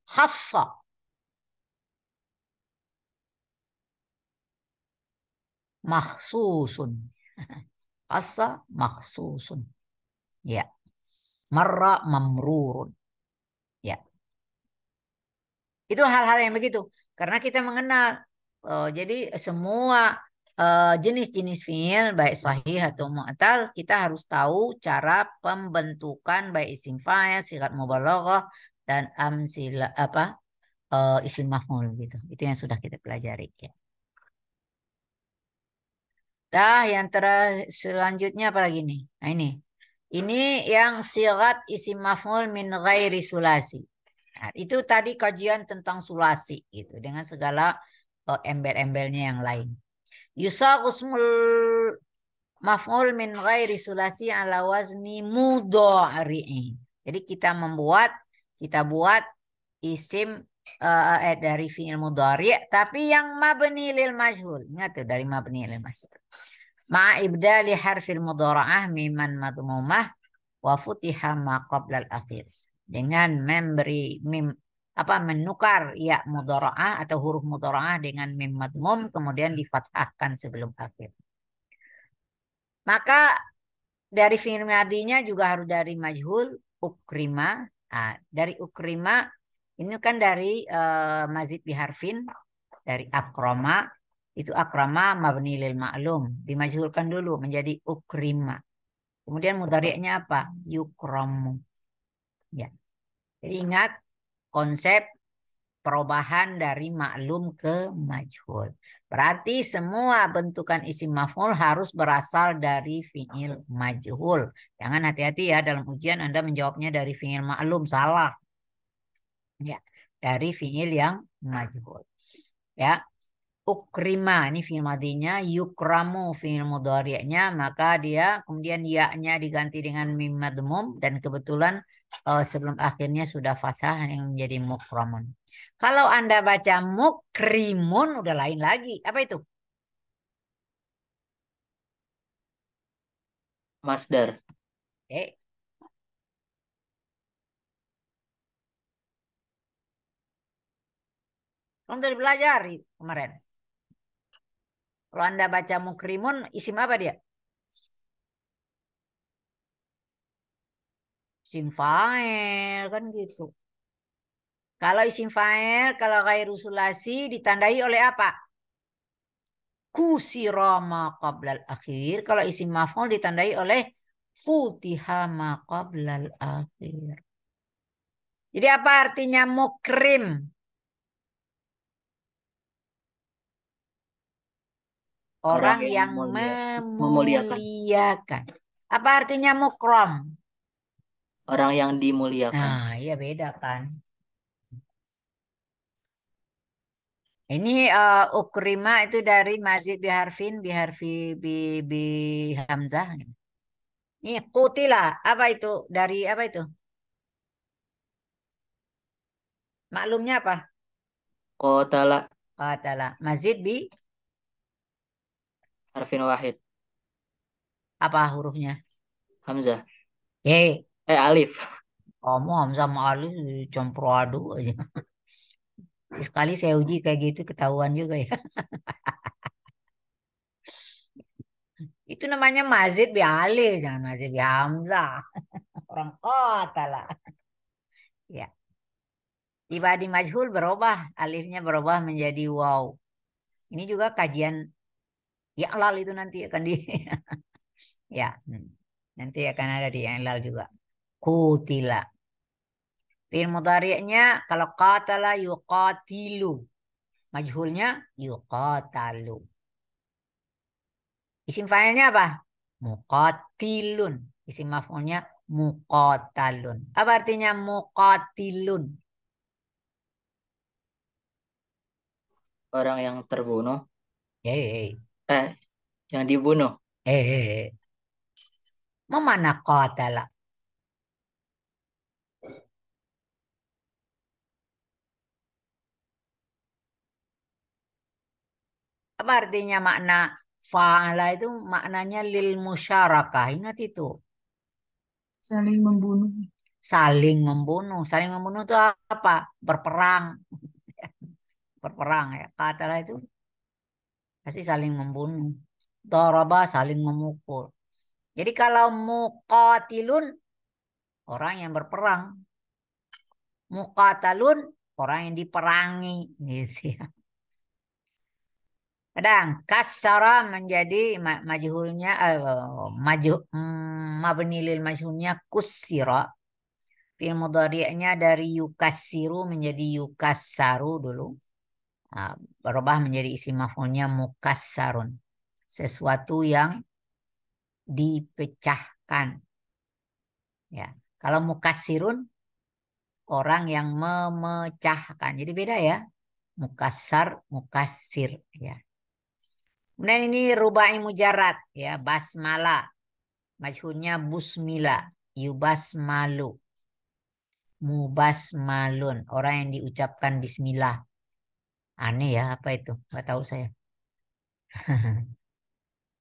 Speaker 1: Khassa. Makhsusun. Khassa makhsusun. Ya. Marra mamrurun. Ya. Itu hal-hal yang begitu. Karena kita mengenal. Jadi semua jenis-jenis fiil baik sahih atau mu'tal kita harus tahu cara pembentukan baik isim fa'il, sigat mubalaghah dan amsila apa isim maf'ul gitu. Itu yang sudah kita pelajari ya. Yang selanjutnya apa lagi nih? Nah ini. Ini yang sigat isim maf'ul min ghairi sulasi. Nah, itu tadi kajian tentang sulasi gitu dengan segala embel-embelnya yang lain. Yusaq ismul maf'ul min ghairi sulasi ala wazni mudhari'i. Jadi kita buat isim dari fi'il mudhari' tapi yang mabni lil majhul. Ingat tuh dari mabni lil majhul. Ma ibdali harfil mudhara'ah miman madmumah wa futiha ma qabla al-akhir. Dengan memberi menukar ya mudhara'ah atau huruf mudhara'ah dengan mim madmum kemudian difathahkan sebelum akhir. Maka dari fi'il madinya juga harus dari majhul ukrima. Dari ukrima ini kan dari mazid biharfin dari akrama. Itu akrama mabni lil ma'lum. Dimajhulkan dulu menjadi ukrima. Kemudian mudhari'nya apa? Yukramu. Ya. Jadi ingat konsep perubahan dari maklum ke majhul. Berarti semua bentukan isim maf'ul harus berasal dari fi'il majhul. Jangan hati-hati ya dalam ujian Anda menjawabnya dari fi'il maklum salah. Ya, dari fi'il yang majhul. Ya. Ukrima ini fi'il madinya, yukramu fi'il mudhari'nya, maka dia kemudian ya-nya diganti dengan mim madmum dan kebetulan sebelum akhirnya sudah fathah yang menjadi mukramun. Kalau Anda baca mukrimun udah lain lagi. Apa itu?
Speaker 4: Masdar.
Speaker 1: Oke. Kamu udah belajar kemarin. Kalau Anda baca mukrimun, isim apa dia? Isim fa'il kan gitu. Kalau isim fa'il, kalau ghairu sulasi ditandai oleh apa? Kusira ma qablal akhir. Kalau isim maf'ul ditandai oleh futiha ma qablal akhir. Jadi apa artinya mukrim? Orang yang
Speaker 4: memuliakan.
Speaker 1: memuliakan. Apa artinya mukram?
Speaker 4: Orang yang dimuliakan.
Speaker 1: Nah, iya beda kan. Ini ukrima itu dari mazid biharfin, bi hamzah. Ini kutila, apa itu? Dari apa itu? Maklumnya apa?
Speaker 4: Qatala
Speaker 1: Qatala. Mazid bi
Speaker 4: harfin wahid.
Speaker 1: apa hurufnya?
Speaker 4: Hamzah.
Speaker 1: Eh,
Speaker 4: Alif.
Speaker 1: kamu hamzah sama alif campur aduk aja. Sekali saya uji kayak gitu ketahuan juga ya. Itu namanya mazid bi alif, jangan mazid bi hamzah. Orang qatala. Ya. Tiba di majhul berubah, alifnya berubah menjadi waw. Ini juga kajian i'lal itu nanti akan di ya. Nanti akan ada di i'lal juga. Kutila. Fi'il mudhari'nya kalau qatala yuqatilu. Majhulnya yuqatalu. Isim fa'ilnya apa? Muqatilun. Isim maf'ulnya muqatalun. Apa artinya muqatilun?
Speaker 4: Orang yang terbunuh.
Speaker 1: Eh,
Speaker 4: Yang dibunuh.
Speaker 1: eh. Memana qatala? Apa artinya makna fa'ala itu maknanya lil musyarakah. Ingat itu.
Speaker 2: Saling membunuh.
Speaker 1: Saling membunuh. Saling membunuh itu apa? Berperang. Berperang ya. Qatala itu pasti saling membunuh. Daraba saling memukul. Jadi kalau muqatilun orang yang berperang. Muqatalun orang yang diperangi gitu ya. Kadang kasara menjadi majhulnya mabni lil majhulnya kusira. Fi'il mudhari'nya dari yukassiru menjadi yukassaru dulu. Nah, berubah menjadi isim maf'ulnya mukassarun. Sesuatu yang dipecahkan. Ya. Kalau mukassirun orang yang memecahkan. Jadi beda ya. Mukassar, mukassir ya. Kemudian ini rubai mujarad ya, basmalah. Majhulnya busmila, yubasmalu, mubasmalun, orang yang diucapkan bismillah. Aneh ya, apa itu? Nggak tahu saya.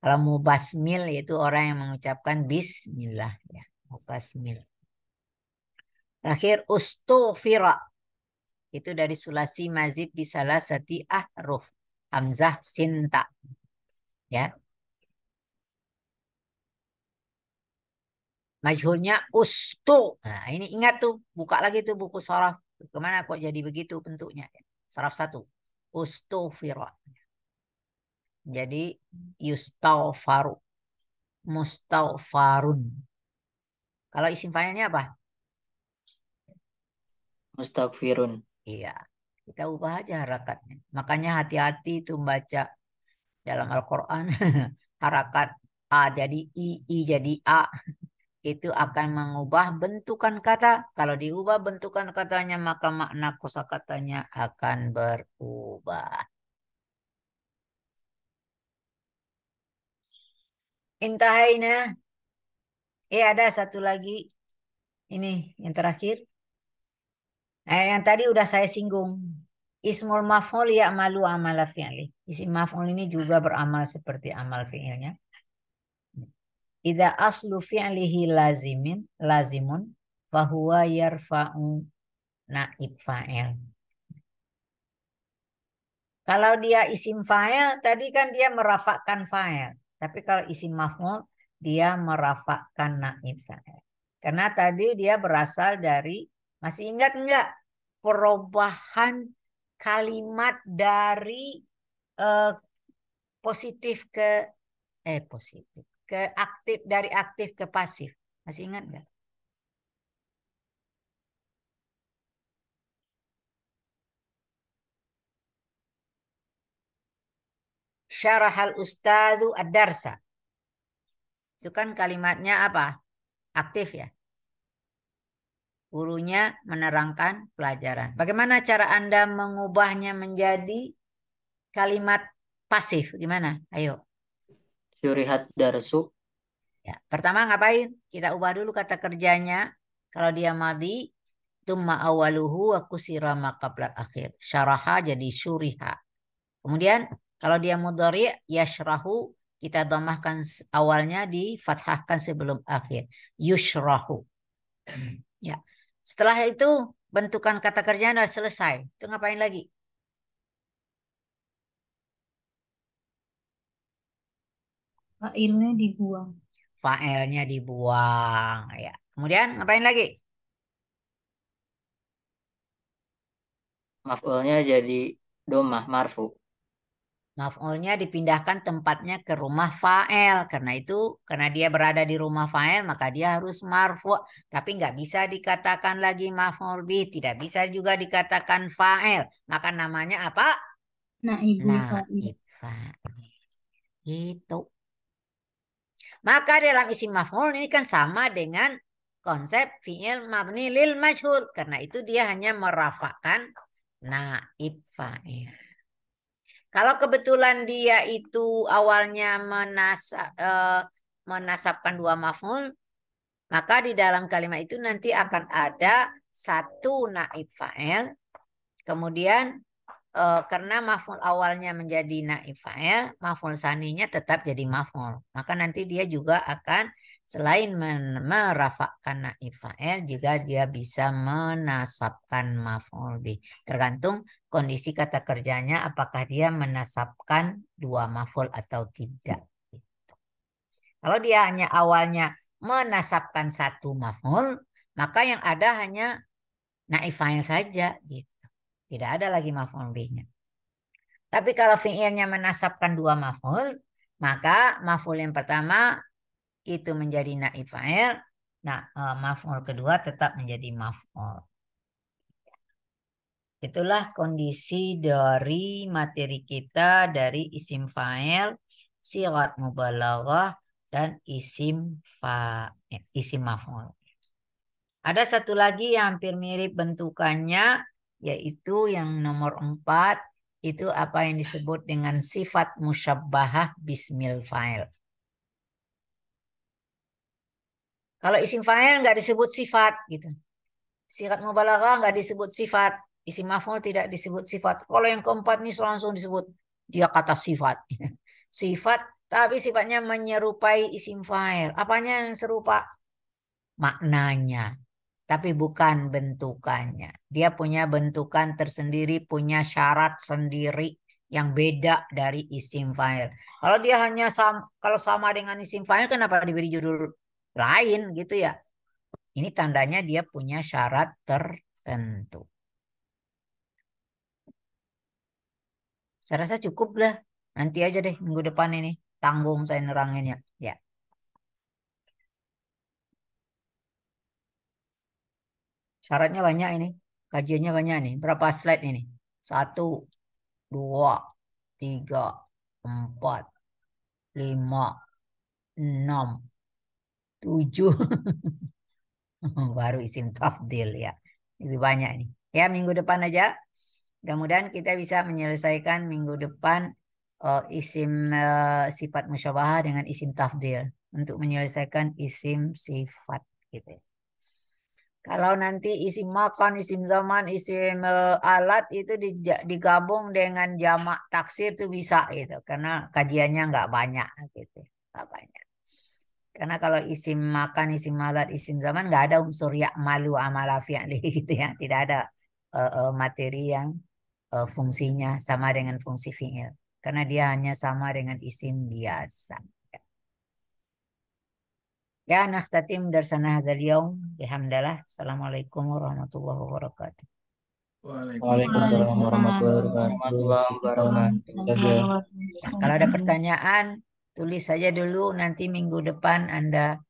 Speaker 1: Kalau mubasmil itu orang yang mengucapkan bismillah ya, mubasmil. Terakhir ustughfira. Itu dari sulasi mazid di salah sati ahruf. Hamzah sinta. Ya. Majhulnya ustu. Nah, ini ingat tuh, buka lagi tuh buku sharaf. Kemana kok jadi begitu bentuknya? Sharaf 1. Ustughfira. Jadi yustaghfaru, mustaghfarun. Kalau isim fa'ilnya apa?
Speaker 4: Mustaghfirun.
Speaker 1: Iya, kita ubah aja harakatnya. Makanya hati-hati tuh baca dalam Al-Quran. Harakat A jadi I jadi A. Itu akan mengubah bentukan kata. Kalau diubah bentukan katanya, maka makna kosakatanya akan berubah. Intahaina. Ada satu lagi. Ini yang terakhir. Yang tadi udah saya singgung. Ismul maf'ul ya'malu amala fi'li. Isim maf'ul ini juga beramal seperti amal fi'ilnya. Idza aslu fi'lihi lazimun fahuwa yarfa'u naib fa'il. Kalau dia isim fa'il, tadi kan dia merafakkan fa'il. Tapi kalau isim maf'ul, dia merafakkan naib fa'il. Karena tadi dia berasal dari, masih ingat enggak? Perubahan kalimat dari eh, positif ke, positif. Ke aktif, dari aktif ke pasif. Masih ingat enggak? Syarahal ustadzu ad-darsa. Itu kan kalimatnya apa? Aktif ya. Gurunya menerangkan pelajaran. Bagaimana cara Anda mengubahnya menjadi kalimat pasif? Gimana? Ayo.
Speaker 4: Syurihat darsu.
Speaker 1: Ya, pertama ngapain? Kita ubah dulu kata kerjanya. Kalau dia madhi, tumma awaluhu wa kusira ma qabla akhir. Syaraha jadi syuriha. Kemudian kalau dia mudhari yashrahu, kita dhammahkan awalnya, difathahkan sebelum akhir. Yushrahu. Ya. Setelah itu bentukan kata kerjanya sudah selesai. Itu ngapain lagi?
Speaker 2: Fa'ilnya dibuang.
Speaker 1: Fa'ilnya dibuang. Ya. Kemudian ngapain lagi?
Speaker 4: Maf'ulnya jadi domah marfu.
Speaker 1: Maf'ulnya dipindahkan tempatnya ke rumah fa'il. Karena dia berada di rumah fa'il, maka dia harus marfu. Tapi nggak bisa dikatakan lagi maf'ul bih. Tidak bisa juga dikatakan fa'il. Maka namanya apa?
Speaker 2: Naibul fa'il.
Speaker 1: Naib fa'il. Gitu. Maka dalam isim maf'ul ini kan sama dengan konsep fi'il mabni lil majhul. Karena itu dia hanya merafakkan naib fa'il. Kalau kebetulan dia itu awalnya menasabkan dua maf'ul, maka di dalam kalimat itu nanti akan ada satu naib fa'il. Kemudian karena maf'ul awalnya menjadi naib fa'il, maf'ul saninya tetap jadi maf'ul. Maka nanti dia juga akan selain merafakkan naib fa'il, juga dia bisa menasabkan maf'ul bih. Tergantung kondisi kata kerjanya, apakah dia menasabkan dua maf'ul atau tidak. Kalau dia hanya awalnya menasabkan satu maf'ul, maka yang ada hanya naib fa'il saja gitu. Tidak ada lagi maf'ul bihnya. Tapi kalau fi'ilnya menasabkan dua maf'ul, maka maf'ul yang pertama itu menjadi naib fa'il. Nah, maf'ul kedua tetap menjadi maf'ul. Itulah kondisi dari materi kita dari isim fa'il, sigat mubalaghah, dan isim maf'ul. Ada satu lagi yang hampir mirip bentukannya, yaitu yang nomor 4. Itu apa yang disebut dengan sifat musyabbahah bismil fa'il. Kalau isim fa'il nggak disebut sifat gitu. Sigat mubalaghah nggak disebut sifat. Isim maf'ul tidak disebut sifat. Kalau yang keempat ini langsung disebut dia kata sifat. Sifat tapi sifatnya menyerupai isim fa'il. Apanya yang serupa? Maknanya. Tapi bukan bentukannya. Dia punya bentukan tersendiri, punya syarat sendiri yang beda dari isim fa'il. Kalau dia hanya kalau sama dengan isim fa'il, kenapa diberi judul lain gitu ya? Ini tandanya dia punya syarat tertentu. Saya rasa cukup lah. Nanti aja deh minggu depan ini. Tanggung saya neranginnya. Ya. Syaratnya banyak ini. Kajiannya banyak nih. Berapa slide ini? 1, 2, 3, 4, 5, 6, 7. Baru isim tafdil ya. Lebih banyak ini. Ya, minggu depan aja. Mudah-mudahan kita bisa menyelesaikan minggu depan isim sifat musyabahah dengan isim tafdil. Untuk menyelesaikan isim sifat gitu. Kalau nanti isim makan, isim zaman, isim alat itu digabung dengan jamak taksir itu bisa gitu. Karena kajiannya nggak banyak gitu. Nggak banyak. Karena kalau isim makan, isim alat, isim zaman nggak ada unsur ya malu amala fi'li gitu ya. Tidak ada materi yang fungsinya sama dengan fungsi fi'il. Karena dia hanya sama dengan isim biasa. Ya, nakhtatim darsana hadzal yaum. Bihamdallah. Assalamualaikum warahmatullahi wabarakatuh.
Speaker 5: Waalaikumsalam warahmatullahi
Speaker 4: warahmatullahi
Speaker 5: wabarakatuh.
Speaker 4: wabarakatuh.
Speaker 1: Ya, kalau ada pertanyaan, tulis saja dulu. Nanti minggu depan Anda